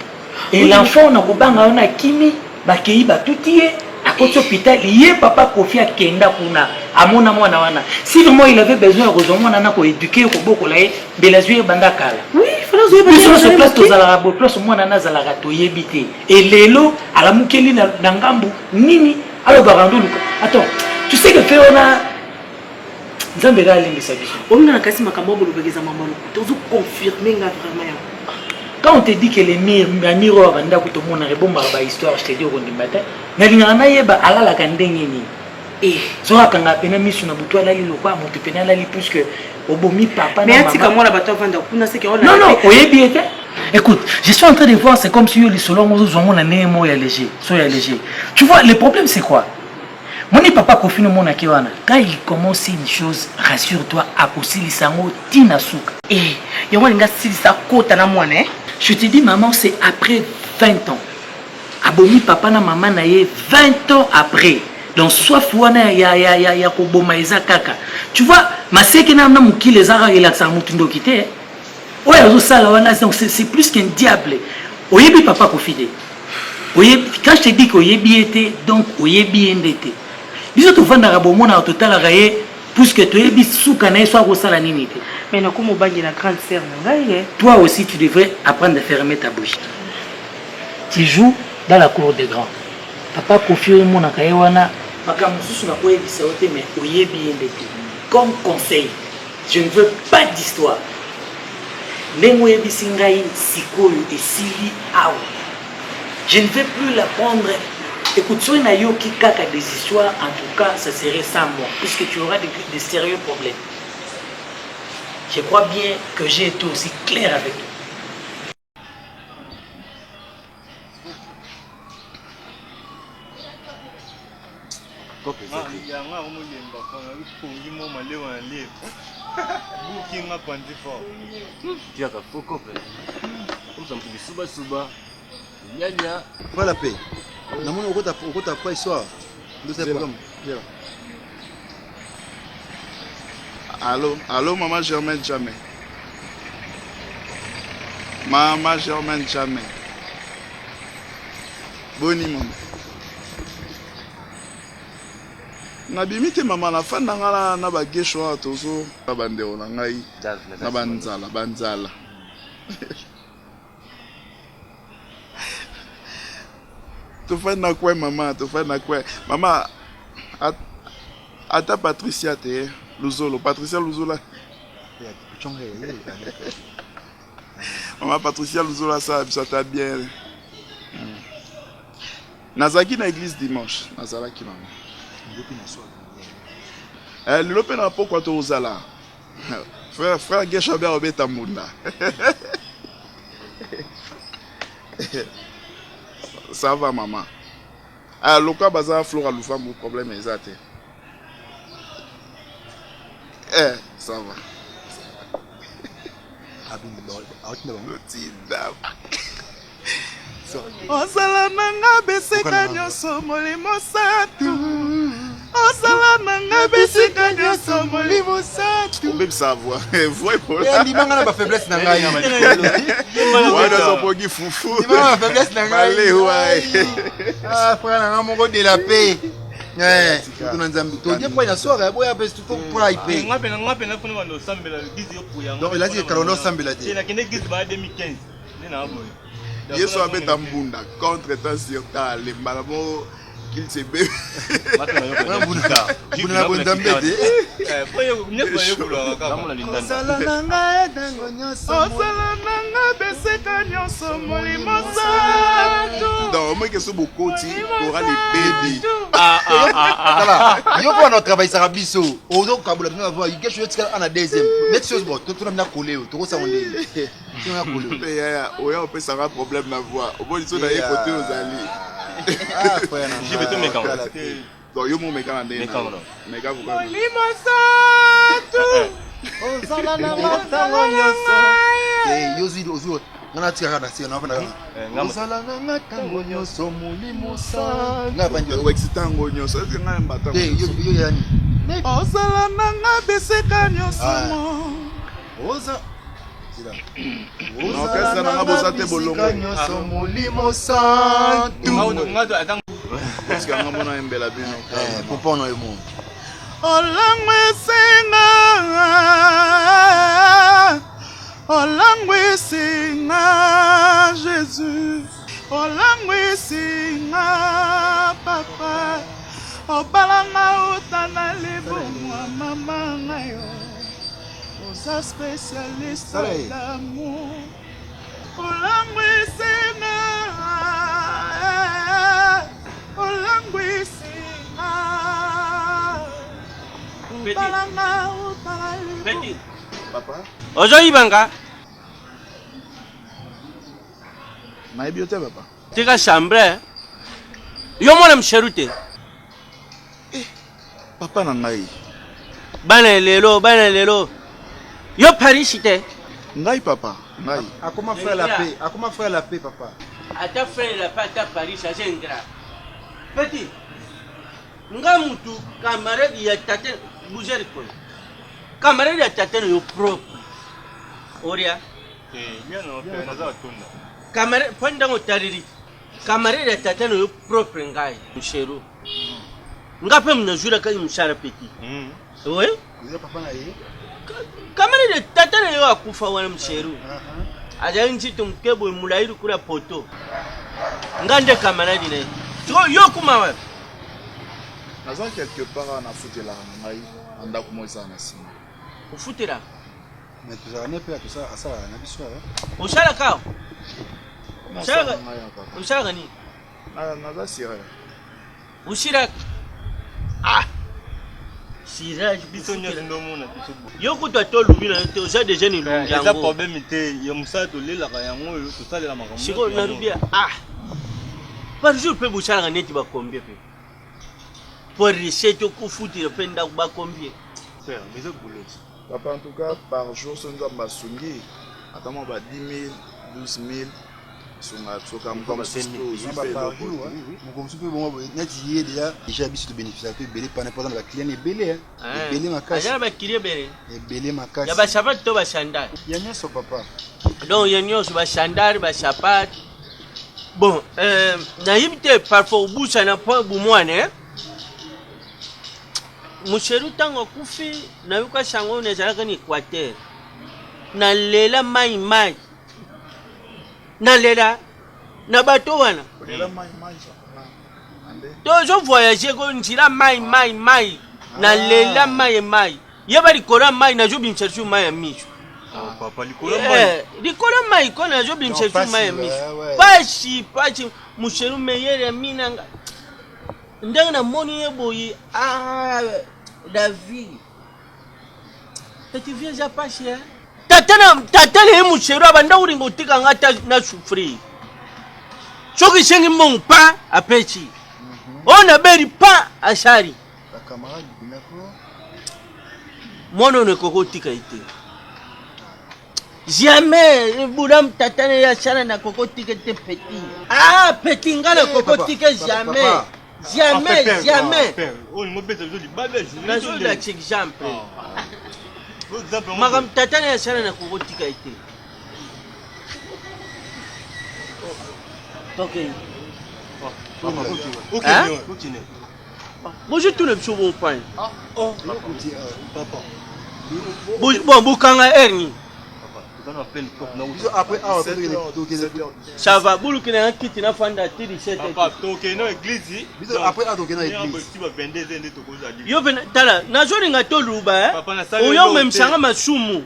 Et l'enfant na ko banga ona kimi ba kei ba tutié à côté hôpital yé papa Kofi a kenda kuna amona mwana wana. Si vraiment il avait besoin heureusement nana ko éduquer ko boko la ye belazue banda kala. Oui, il fallait sur ce place to zala bo place mwana na zala to yebité. Et lelo ala mukeli na ngambu nini alors barando luka. Attends, tu sais que fait on a Zambera l'ingénieur. On a kasi makambo bolobegeza mama lo. Tu confirmer nga vraiment. Quand on te dit que les miroirs banda ko to mona rebomba ba histoire je te dis au matin. Na linga na yeba ala la kandenge ni. Et so akanga pena misu na butu ala lilo kwa moto pena ala li plus que obomi papa na maman. Mais atika mona bato vanda kuna c'est que on a. Non, oyebi ete. Écoute, je suis en train de voir, c'est comme si les solons ont un léger. Tu vois, le problème c'est quoi? Mon papa Kofi no mona kiwana. Quand il commence une chose, rassure-toi, à possible sango tina souka. Eh, yongo linga silisa kota na mwana eh. Je te dis maman, c'est après 20 ans. Abomi papa na maman na ye 20 ans après. Donc soit fouana ya koboma eza kaka. Tu vois, ma seki na muki les ara relaxa mutundo kité. Ouais, zo sala wana donc c'est plus qu'un diable. Oyebi papa Kofi. Oyebi quand je te dis qu'oyebi était donc oyebi ndete. Biso to vanda rabomo na total raye puisque tu es souka na soit ko sala nini te. Mais na komo bangi la grande sœur ngai. Toi aussi tu devrais apprendre à fermer ta bouche. Tu joues dans la cour des grands. Papa Kofi mo na kayewana makamususu na koyebisa ote mais oyebi ndete. Comme conseil, je ne veux pas d'histoire. Nengo yebisi ngai sikoyo esili awa. Je ne vais plus la prendre. Écoute, si on a eu des histoires, en tout cas, ça serait sans moi, puisque tu auras de sérieux problèmes. Je crois bien que j'ai été aussi clair avec toi. Voilà paix. Namona ukota kwa histoire. Ndio c'est problème. Allô maman Germaine jamais. Maman Germaine jamais. Boni maman. Nabimite maman na fan ngala na ba gesho tozo bandeo na ngai na banzala. Tu fais na quoi maman, tu fais na quoi maman ata Patricia te Luzolo, Patricia Luzola. Maman Patricia Luzola ça t'a bien. Nazaki na église dimanche, nazalaki maman. Le peine à pourquoi tu oses là. Frère Geshaber obeta munda. Ça va maman. Ah le cas bazar Flora Loufa mon problème exact. Ça va. Osala nanga beseka nyoso molimo satu. Osala nanga beseka nyoso molimo satu. Même savoir. Voyez pour là. Il manga na faiblesse na ngai. Ouais, dans son pogi foufou. Il manga na faiblesse na ngai. Allez ouais. Ah frère nanga mongo de la paix. Tuna nzambi. Tondie kwa ina soirée boya pesi tu pour aiper. Ngape na funa ndo sambela gizi yo puya. Donc il a dit que l'on sambela te. C'est la kende gizi ba 2015. Nina boy. Yesu abeta mbunda contre temps sur ta le malamo qu'il se bé. Mbunda bonda mbete. Osala nanga edango nyoso. Osala nanga beseka nyoso molimo satu. Donc moi que ce bokoti aura les bébés. Ça va. Yo pour notre travail ça biso. Ozo kabula tuna voir quelque chose en a deuxième. Net chose bon, tout na collé, tout ça on dit. Tu na collé. Ya oya on peut ça problème na voix. Au bon ils sont dans les côtés aux alliés. Ah frère, je vais te mettre en donc yo mon meka ndé. Meka vous pas. Molimo satu. Osala nanga tango nyoso. Yozi ozo. Ngana tika kana sio na fana. Osala nanga tango nyoso molimo satu. Ngapa ndio wexitango nyoso. Est-ce que ngana mbata? Yo yani. Osala nanga beseka nyoso. Oza Osala nanga beseka nyoso molimo satu. Est-ce que ngana mona mbela bino? Papa no emo. Olangwesinga Jésus, olangwesinga papa, obalanga utana lebomwa mama ngayo, oza spécialiste d'amour, olangwesinga, olangwesinga, obalanga utana lebomwa. Papa? Ozo ibanga. Maïbi ote papa. Tika chambre. Yo mwana msherute. Papa Nangai. Bana lelo. Yo Paris te. Ngai papa. Ngai. À comment faire la paix? À comment faire la paix, papa? À ta faire la paix à Paris, ça c'est grave. Petit. Nga mutu camarade ya tata bouger ko. Camarade ya tata yo propre. Oria. Bien non, naza tunda. Camarade panda motariri. Camarade ya tata yo propre ngai. Mshero. Nga pe mnajura ka mshara petit. Oui? Vous papa na ye? Camarade ya tata yo akufa wana mshero. Aja nchi tumkebo mulairu kula poto. Ngande camarade ne. Yo kuma wa. Naza quelque part na futela ngai anda kumoisa na sima. Ufutela. Mais tu as ne pas que ça na biso hein. Ushala ka. Ushala ni. Naza sira. Ushira. Ah. Sira biso nyo ndomona biso. Yo kutwa tolu bina te oza déjà ni lunga. Eza problème te ya musala to lela ka yango yo to salela makambo. Siko na rubia. Ah. Par jour pe bushala neti ba combien pe. Pour recette au foutu, le penda ba combien? Frère, mais c'est boulot. Papa, en tout cas, par jour, si on doit m'assumer, attends, 10 000, 12 000, comme ça, par jour. Comme ça, bon, déjà, de bénéficiaire, belé, par exemple, la client est belé. Belé ma cache. Il y a belé ma cache. Il y a chapat, tu vas chandar. Il y a son papa. Donc, il y a un chandar, il y a chapat. Bon, naïveté, parfois, au bout, ça n'a pas pour moi, hein? Musheru tango kufi na yuka shango nezalaka ni Equateur na lela mai na lela na bato wana tozo voyager ko njira mai na lela mai yeba likora mai na jobi mcherchu mai ya micho papa likora mai ko na jobi mcherchu mai ya micho pashi musheru meyere minanga ndanga na moni yeboyi David tu viens ya pashi hein tata le mushero abanda uringo utika ngata na souffrir choki shengi mon pa apechi ona beri pa ashari la camarade binako mono ne koko tika ite jamais budam tata ne ya shana na koko tika te petit petit ngala koko tika jamais. Jamais. Oh, il m'a fait du babel. Je suis l'exemple. Madame Tatane a changé na kubotika ite. Ok. Continue. Bonjour tout le monde bon point. Papa. Bon, bukanga erni. Après, ça va, boulou qui n'a quitté la fin d'attirer cette papa, toqué dans l'église. Après, à toquer dans l'église. Yo ben, tala, na jori nga toluba, ou yo même sanga masumu.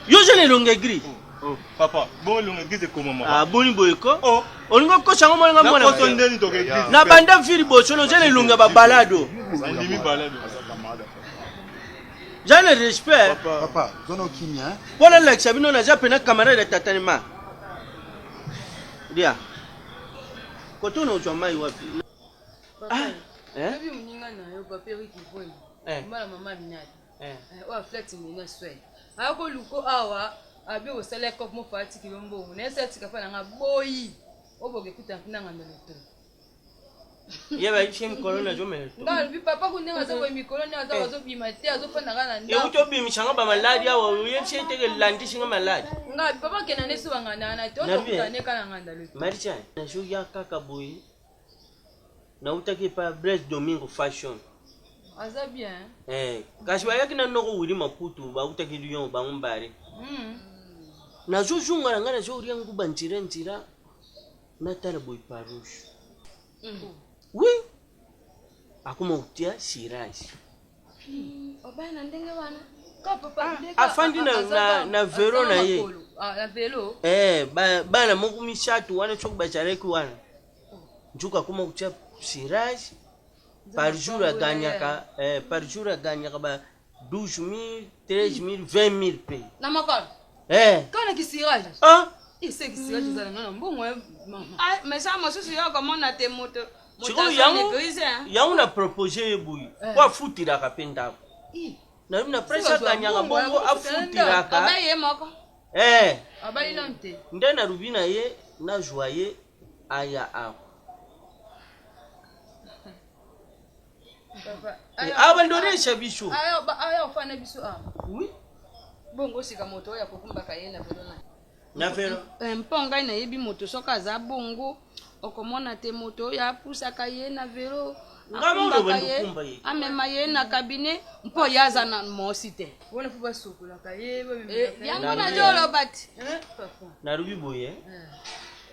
Yo je ne longue gris. Oh, papa, bon longue gris comment moi? Ah, boni boyko. Oh, on nga ko sanga mo nga mo na. Na banda firi boso no je ne longue ba balado. Ndimi balado. J'ai le respect. Papa, zono kimia. Voilà l'examen, na japena camarade de tatanima. Dia. Koto no joma iwapi. Papa. Bibi muninga na yo papa Ricky Boy. Mala mama minati. Wa flex mina swell. Ako luko awa abi o sele kop mo fati kilombo. Na seti ka fa na boyi. Oboge kutanfina ngamba leto. Yeba ishim corona jomel. Ngal bi papa kunenga zo mi corona aza zo bi mate azo fana kana nda. E uto bi mishanga ba maladi awo yefse tege landi shinga maladi. Ngal papa kena nesu bangana na to kutane kana nganda lo. Maricha na juya kaka boy. Na utaki pa Brest Domingo fashion. Aza bien. Kashi ba yakina noko wuri maputu ba utaki lion ba ngombare. Na jujunga ngana jo uri yangu banjira na tala boy parouche. Oui. Akuma utia sirage. Obana ndenge wana. Ka papa afandi na vero na ye. Na velo. Bana mungu mishatu wana chokuba chareki wana. Njuka kuma utia sirage. Par jour aganyaka ba 12 000, 13 000, 20 000 pay. Na makala. Kana kisirage. Il sait que c'est là, mbongo mama. Ah, mais ça moi je suis là comment na te moto. yango na proposé ye boye po afutiraka mpe ndako nayebi na presse akanyaka bongo afutiraka nde nalubi na ye nazwa ye aya awa abandonesha biso aya ofana biso oui bongo sika moto ya kokumbaka ye na velo na velo mpo ngai nayebi moto soki aza bongo okomona te moto ya pusaka ye na velo amema ye na kabine mpo ye aza na mosi te yango najoloba ti nalubi boye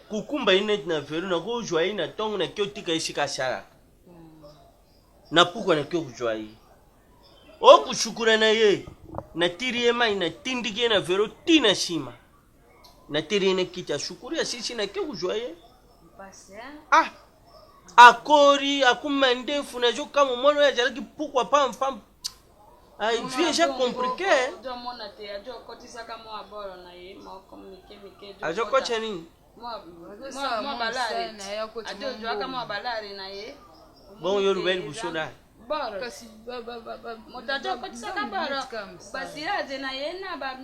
kukumba ye neti na velo nakozwa ye na ntongo naki otika esika asalaka na pukwa naki okuzwa ye okushukura na ye natiri ye mai natindiki ye na velo ti na nsima natiri ye na kiti ashukuru ya sisi naki okuzwa ye akori akuma ndefu nazokama omwana oyo azalaki pukwa pampam vie ja compliqué azokotya nini bon yo lubeli busoda moto azokotisaka baro basiraze na ye na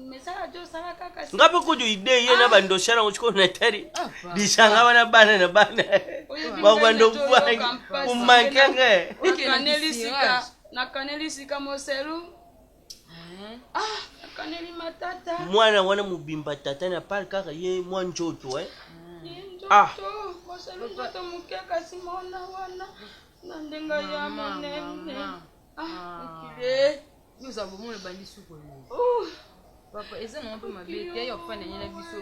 misala josala kaka ngape kudu ide ye na bandoshana uchiko na tari disanga wana bana na bana bakubando bwangi kumankenge na kaneli sika moselu kaneli matata mwana wana mubimba tata na pale kaka ye mwana njoto moselu njoto mukeka simona wana nandenga ya monene okile nous avons mon bandi suko papa eza na mpe mabete ya ofana nyana biso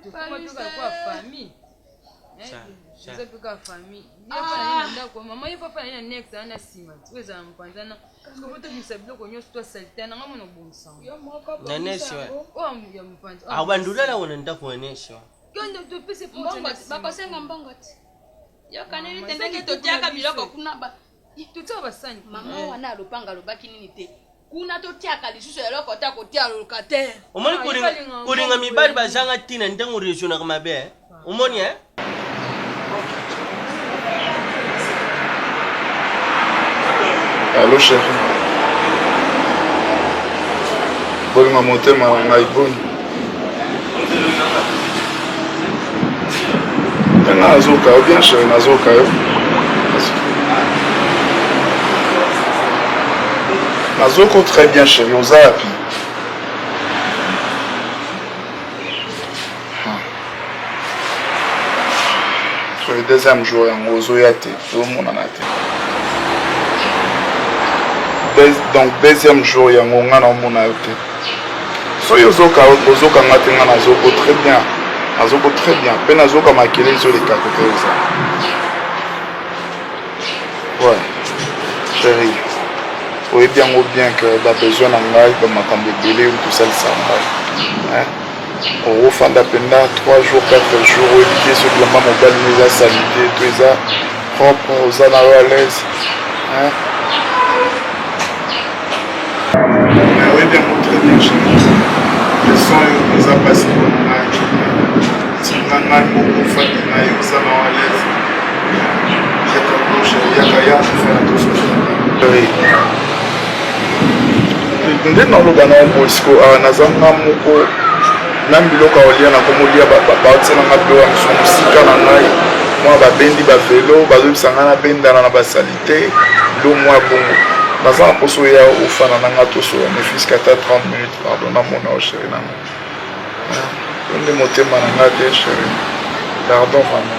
to kuma to kwa famille eza pika famille ya fana nyana ndako mama ya papa nyana next ana sima tweza mpanzana ko boto bisabilo ko nyoso to saltana ngamo no bonsa na neswa ya mpanza abandulala wana ndako neswa kondo to pese mbongo bakosenga mbongo ti yo kaneli tendeki totiaka biloko kuna totia basani mama wana alopanga alobaki nini te kuna totiaka lisusu eloko ta kotia locataire omoni kulinga mibali bazanga ntina ntango resionaka mabe omoni Allô chérie. Bolinga motema na ngai boni. Nazoka yo bien chérie, nazoka yo. Nazoko très bien chérie, ozapi. Sur le deuxième jour, yango ozoyate, omonana te. Donc deuxième jour yango nga na omona yo te. Soki ozokanga te nga nazoko très bien. Nazoko très bien. Pe nazoka makele ezoleka kote oza. Ouais, chérie. Oui, bien ou bien que tu as besoin d'un gars, de m'attendre belé ou tout ça, ça va. Au refend d'apenda 3 jours, 4 jours, éviter ce que la maman m'a mis à salité, tout ça, propre, aux ânes à l'aise. Oui, bien, très bien, chérie. Le son, nous a passé pour nous. Si nous avons beaucoup fait, nous avons à l'aise. nde naloba na oboisiko nazanga moko na biloko aolia na komolia baotielanga mpe wa miso mosika na ngai mwa babendi bavelo bazobisanga na bendana na basalite lo mwa bongo naza na mposo ya ofana na nga tosoya ne fiske ata 30 minutes pardon namona o chéri nanga yo nde motema na nga te chéri pardon mama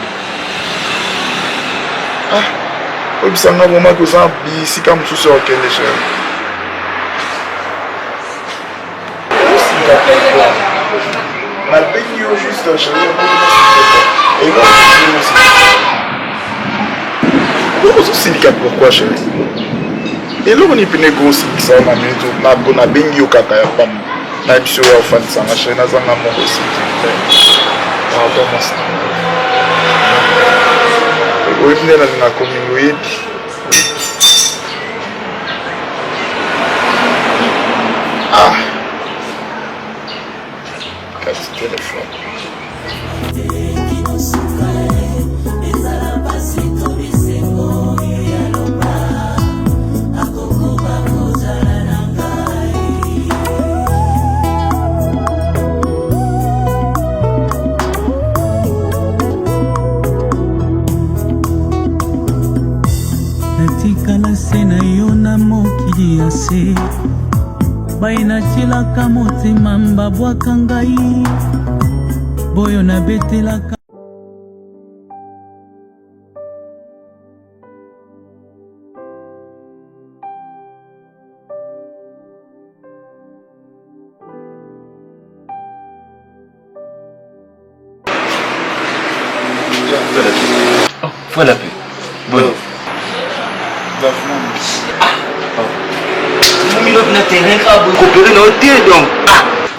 oyebisanga vraimen koza bisika mosusu ya okende chéri nabengi yo juste chéri okozosilika pourquoi chéri eloko nipene kosilisa yo na minute nabengi yo kaka ya pamba na biso ya ofanisanga chéri nazanga moko esiti pardon masa oyebi nde nalinga komingi oyebi kati telefone pasi bainatilaka motema mbabwaka ngai boyo nabetelaka Voilà peu. Bon.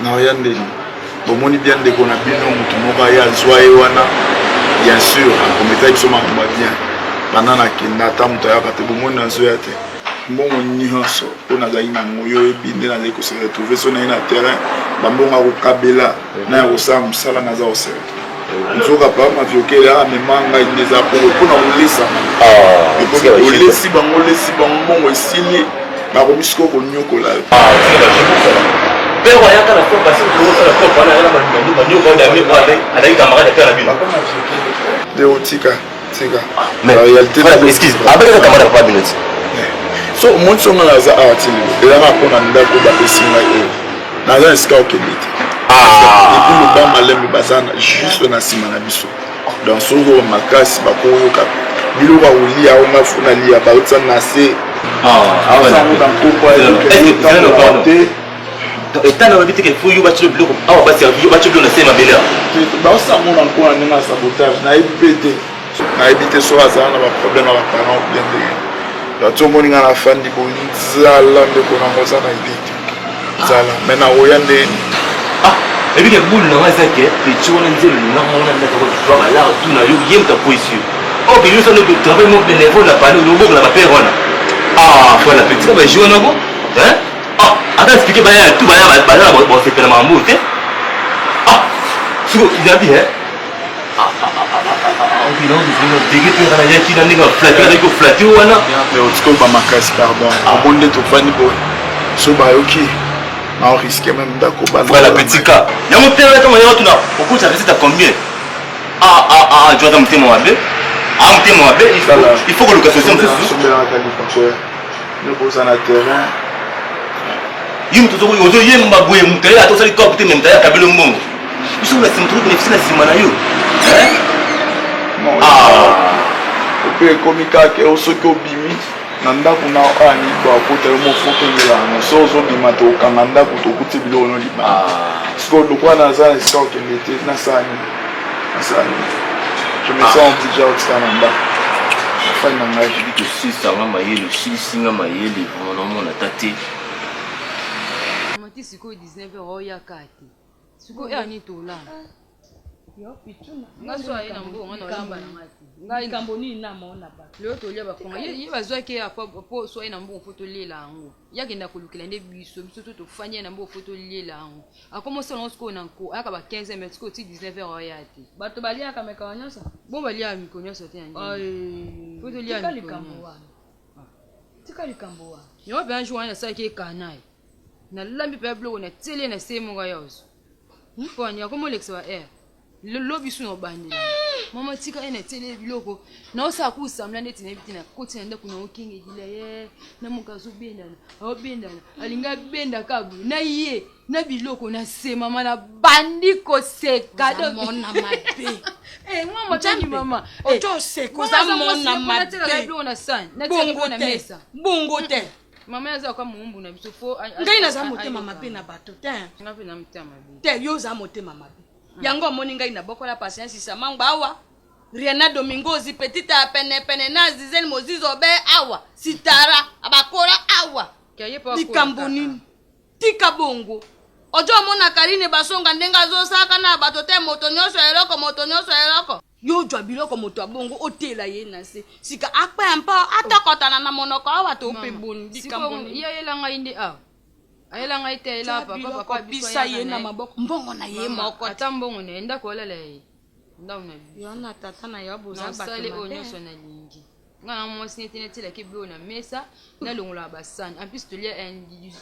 Na yande bomoni bien de kona bino mutu moka ya zwa wana bien sûr akometa biso makambo bien banana kinda ta mutu ya kate bomoni na zo ya te mbongo nyonso mpona azali na moyo ebinde nazali kose retrouve so na ye na terrain bambongo akokabela na ya kosala mosala naza kose nzoka pa maviokela amema ngai nde eza mpona kolesama olesi bango olesi bango mbongo esili bakomi siko konyokola Père ayaka na fois passé pour ça la fois pendant la manio quand d'ami moi avec camarade de la ville. De otika tika. Mais la réalité excuse avec la camarade pas minute. So mon son na za atili. Et là na kona ndako ba esinga yo. Na za ska okebite. Et puis le ba malem bazana juste na sima na biso. Dans ce jour makasi ba koyoka. Bilo ba ulia o mafuna lia ba utsa na se. Ah ouais. Ça on dans kopa et et tant on dit que faut y battre le bloc ah on va servir battre le bloc c'est ma belle ba ça mon encore na sabotage na ibité na ibité so azana ba problème na ba parents bien de la tout monde na fan di ko nzala de ko na moza na ibité zala mena oyande ah et puis que boule na ça que tu on dit le na on na ko tu va là tout na yo yem ta poésie oh puis nous ça le travail mon bénévole la parler le mot la papier on ah voilà petit ba jouer na go hein attends expliquer baya tout baya bon c'est tellement amour ok ah il a dit hein on dit non c'est dégueu tu as dit qu'il a n'est flatté avec flatté ou non mais au tiko ba makasi pardon on monde to fani bo so ba ok on risque même d'ako ba voilà petit cas il y a mon père là comment il y a tout là au coût ça reste à combien ah tu vas t'amener mon abbé il faut que location soit ne pose en terrain yim to zo yim mabwe mutaya to sali kopte memtaya kabelo mbongo biso na simtru bénéfice na sima na yo ope komika ke osoki obimi na ndako na ani ba kotela mo foto ngela no so zo bima to kanga ndako to kuti bilo no liba siko lokwa na za sika okendete na sani je me sens déjà au Canada fa na ngai dit que si ça va mayele si singa mayele vraiment na tate mati siko 19 euro ya kati siko ya ni tola yo pituna ngaso ayi na mbongo na olamba na mati ngai kambo ni na maona ba leo tolia ba konga ye bazwa ke apa po so ayi na mbongo foto lela ango yake nda kolukela nde biso to fanya na mbongo foto lela ango akomo so lonsko na nko aka ba 15 mais siko ti 19 euro ya ti bato balia ka meka wanyosa bo balia mikonyosa te andi foto lia mikonyo tika likambo wa yo ba anjo wana sa ke kanai na lambi pe blogo na tele na semo ga yoso mponi akomo lexwa air lobi suno bandi mama tika ena tele biloko na osa ku samla ndeti na bitina koti na ndako na okinge gila ye na mukazo bendana obendana alinga benda kabu na ye na biloko na sema mana bandi ko seka do mona mabe mama tani mama ojo seko za mona mabe na biloko na san na tele na mesa bongo te mama yaza kwa muumbu na biso fo ngai na za motema mabe na bato te ngapi na mtema mabe te yo za motema mabe yango moni ngai na bokola patience sa mangba awa Riena Domingozi petite a pene na zizen mozizo be awa sitara abakora awa likamboni tika bongo ojo mona karine basonga ndenga zo saka na bato te moto nyonso eloko yo jwa biloko moto abongo otela ye na se sika akpa mpa atokotana na monoko awa to pe boni likamboni iya yela ngai ndi awa ayela ngai te ela papa bisa ye na maboko mbongo na ye moko ata mbongo ne enda kolela ye ndauna yona tata na yo boza bato sale onyoso na lingi ngana mo sinetene tela ke bio na mesa na longola basani en plus tolia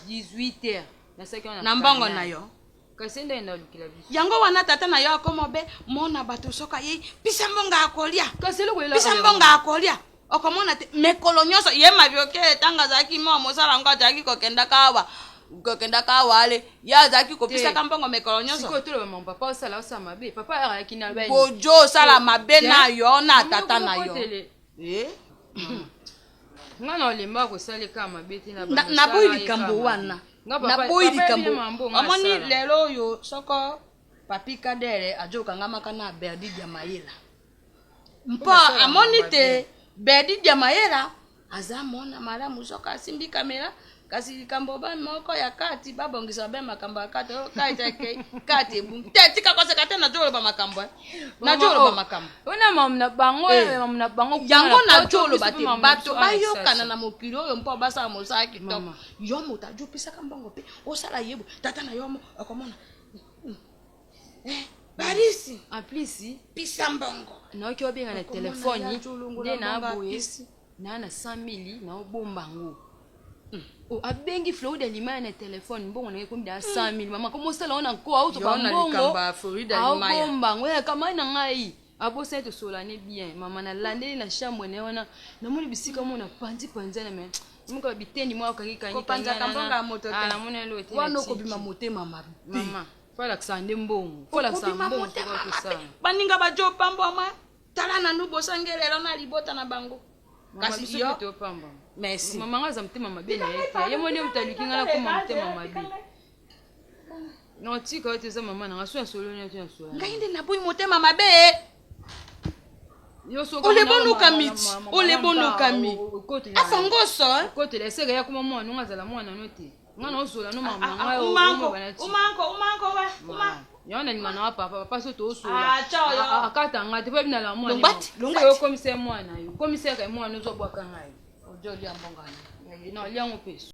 18h na sekona na mbongo na yo kasenda enda lukila biso yango wana tata na yo komo be mona bato soka ye bisa mbonga akolia kaselo ko ela bisa mbonga akolia okomona te mekolo nyonso ye mavioke tanga azalaki mwa mosala yango azalaki kokenda kawa ale ye azalaki kopisaka mbongo mekolo nyonso bojo osala mabe na yo na tata na yo nga na olemba kosaleka mabe te naboyi likambo wana naboyi likambo omoni lelo oyo soko papi kadere ajokangamaka na Berdi Diamayela mpo amoni te Berdi Diamayela aza mona malamu soka asimbi kamera kasi likambo ba moko ya kati babongisa be makambo ya kati kati ebungi te tika koseka te na jolo ba makambo ona mamna bango yango na jolo ba te bato bayokana na mokili oyo mpo basala mosala kitoko yo moto ajopisaka mbongo pe osala yebo tata na yo akomona Barisi aplisi pisa mbongo naoki obenga na telefoni nde na boye na 100,000 na obombango abengi Florida limaya na telefoni mbongo na yekombi da 100,000 mama komo sala ona ko auto ba mbongo obombango ya kama na ngai abosa to sola ne bien mama na landeli na chambre ne wana na moni bisika mona panzi na me muka bitendi mwa kakika ko panza kambonga moto te na mona lo te wana ko bima motema mama Fola ksande mbongo. Fola ksande mbongo kwa kusana. Baninga bajo pambo ama tala na nubo sangelelo na libota na bango. Kasi yo to pamba. Merci. Mama ngaza mtema mabe na yete. Yemo ni mtalukinga na kuma mtema mabe. No tika wote za mama na ngaso ya solo ni ya solo. Ngainde na boy motema mabe. Yo so ko le bonu kamit. Ole bonu kamit. Afangoso. Kote le sega ya kuma mwana ngazala mwana note. Ngana osola no mama ngayo umanko yona ni mana papa so to osola akata ngati pe bina la mwana longati yo komise mwana yo komise ka mwana zo bwaka ngai ojo lia mbongana no lia ngopeso